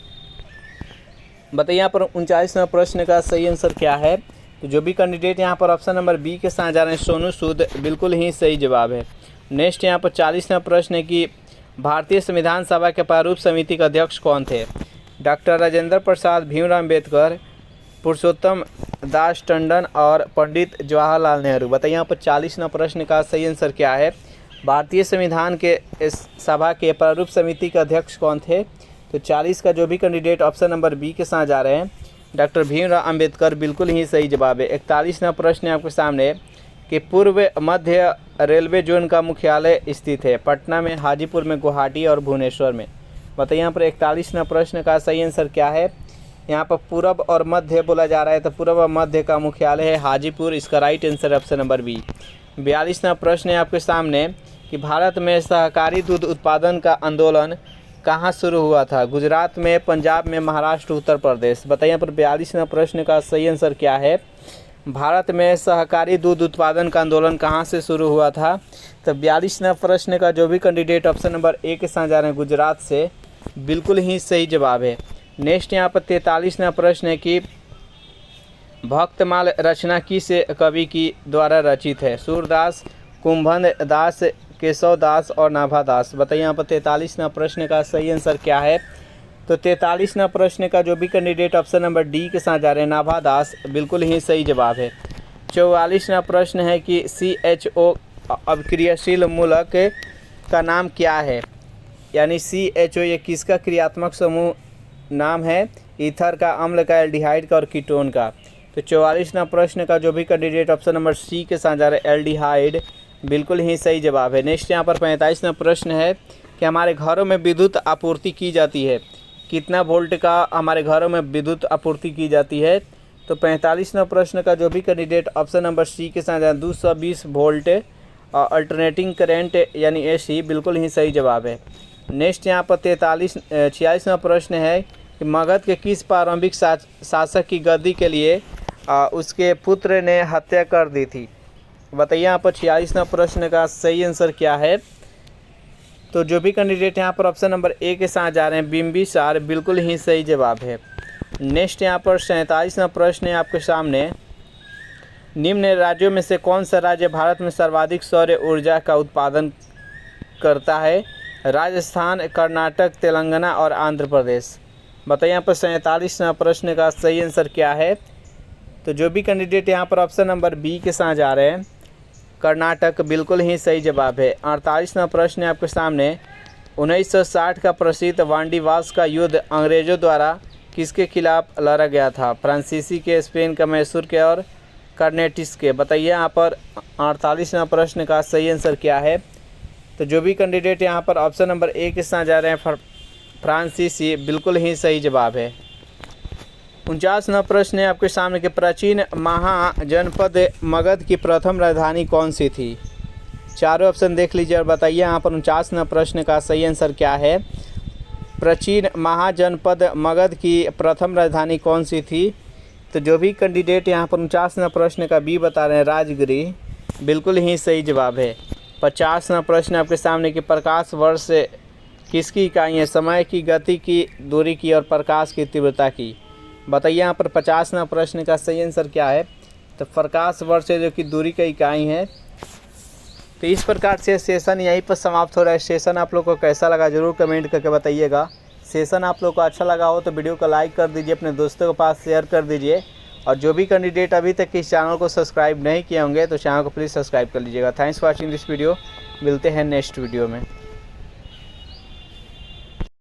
बताइए यहाँ पर 39वां प्रश्न का सही आंसर क्या है। तो जो भी कैंडिडेट यहाँ पर ऑप्शन नंबर बी के साथ जा रहे हैं सोनू सूद, बिल्कुल ही सही जवाब है। नेक्स्ट यहाँ पर 40वां प्रश्न है कि भारतीय संविधान सभा के प्रारूप समिति के अध्यक्ष कौन थे? डॉक्टर राजेंद्र प्रसाद, भीमराव अम्बेडकर, पुरुषोत्तम दास टंडन और पंडित जवाहरलाल नेहरू। बताइए यहाँ पर 40वां प्रश्न का सही आंसर क्या है। भारतीय संविधान के सभा के प्रारूप समिति के अध्यक्ष कौन थे? तो 40 का जो भी कैंडिडेट ऑप्शन नंबर बी के साथ जा रहे हैं डॉक्टर भीमराव अम्बेडकर, बिल्कुल ही सही जवाब है। 41वां प्रश्न है आपके सामने कि पूर्व मध्य रेलवे जोन का मुख्यालय स्थित है? पटना में, हाजीपुर में, गुवाहाटी और भुवनेश्वर में। बताइए यहाँ पर 41वां प्रश्न का सही आंसर क्या है। यहाँ पर पूर्व और मध्य बोला जा रहा है तो पूर्व और मध्य का मुख्यालय है हाजीपुर, इसका right answer option number B. 42वां प्रश्न है आपके सामने कि भारत में सहकारी दूध उत्पादन का आंदोलन कहाँ शुरू हुआ था? गुजरात में, पंजाब में, महाराष्ट्र, उत्तर प्रदेश। बताइए यहाँ पर 42वां प्रश्न का सही आंसर क्या है। भारत में सहकारी दूध उत्पादन का आंदोलन कहाँ से शुरू हुआ था? तो 42वां प्रश्न का जो भी कैंडिडेट ऑप्शन नंबर ए के साथ जा रहे हैं गुजरात से, बिल्कुल ही सही जवाब है। नेक्स्ट यहाँ पर 43वां प्रश्न है कि भक्तमाल रचना किस कवि की द्वारा रचित है? सूरदास, कुंभन दास, केशव दास और नाभादास। बताइए यहाँ पर 43वां प्रश्न का सही आंसर क्या है। तो 43वां प्रश्न का जो भी कैंडिडेट ऑप्शन नंबर डी के साथ जा रहे हैं नाभादास, बिल्कुल ही सही जवाब है। 44वां प्रश्न है कि CHO अभिक्रियाशील मूलक का नाम क्या है? यानी CHO ये किसका क्रियात्मक समूह नाम है? ईथर का, अम्ल का, एल्डिहाइड का और कीटोन का। तो 44वां प्रश्न का जो भी कैंडिडेट ऑप्शन नंबर सी के साथ जा रहे हैं एल्डिहाइड, बिल्कुल ही सही जवाब है। नेक्स्ट यहाँ पर 45वां प्रश्न है कि हमारे घरों में विद्युत आपूर्ति की जाती है, कितना वोल्ट का हमारे घरों में विद्युत आपूर्ति की जाती है। तो 45वां प्रश्न का जो भी कैंडिडेट ऑप्शन नंबर सी के साथ 220 वोल्ट अल्टरनेटिंग करंट यानी एसी, बिल्कुल ही सही जवाब है। नेक्स्ट यहाँ पर 46वां प्रश्न है कि मगध के किस प्रारंभिक शासक की गद्दी के लिए उसके पुत्र ने हत्या कर दी थी। बताइए यहाँ पर 46वां प्रश्न का सही आंसर क्या है। तो जो भी कैंडिडेट यहाँ पर ऑप्शन नंबर ए के साथ जा रहे हैं बिंबिसार, बिल्कुल ही सही जवाब है। नेक्स्ट यहाँ पर 47वां प्रश्न है आपके सामने, निम्न राज्यों में से कौन सा राज्य भारत में सर्वाधिक सौर ऊर्जा का उत्पादन करता है। राजस्थान, कर्नाटक, तेलंगाना और आंध्र प्रदेश। बताइए यहाँ पर 47वां प्रश्न का सही आंसर क्या है। तो जो भी कैंडिडेट यहाँ पर ऑप्शन नंबर बी के साथ जा रहे हैं कर्नाटक, बिल्कुल ही सही जवाब है। 48वां प्रश्न है आपके सामने, 1960 का प्रसिद्ध वांडीवास का युद्ध अंग्रेज़ों द्वारा किसके खिलाफ लड़ा गया था। फ्रांसीसी के, स्पेन का, मैसूर के और कर्नेटिस के। बताइए यहाँ पर 48वां प्रश्न का सही आंसर क्या है। तो जो भी कैंडिडेट यहाँ पर ऑप्शन नंबर ए के साथ जा रहे हैं फ्रांसीसी, बिल्कुल ही सही जवाब है। 49वां प्रश्न है आपके सामने कि प्राचीन महाजनपद मगध की प्रथम राजधानी कौन सी थी। चारों ऑप्शन देख लीजिए और बताइए यहाँ पर 49वां प्रश्न का सही आंसर क्या है। प्राचीन महाजनपद मगध की प्रथम राजधानी कौन सी थी। तो जो भी कैंडिडेट यहाँ पर 49वां प्रश्न का बी बता रहे हैं राजगिरी, बिल्कुल ही सही जवाब है। 50वां प्रश्न आपके सामने कि प्रकाश वर्ष किसकी इकाई है। समय की, गति की, दूरी की और प्रकाश की तीव्रता की। बताइए यहाँ पर 50वां प्रश्न का सही आंसर क्या है। तो प्रकाश वर्ष है जो कि दूरी का इकाई है। तो इस प्रकार से सेशन यहीं पर समाप्त हो रहा है। सेशन आप लोग को कैसा लगा जरूर कमेंट करके बताइएगा। सेशन आप लोग को अच्छा लगा हो तो वीडियो को लाइक कर दीजिए, अपने दोस्तों के पास शेयर कर दीजिए। और जो भी कैंडिडेट अभी तक इस चैनल को सब्सक्राइब नहीं किए होंगे तो चैनल को प्लीज़ सब्सक्राइब कर लीजिएगा। Thanks for watching this video. मिलते हैं नेक्स्ट वीडियो में।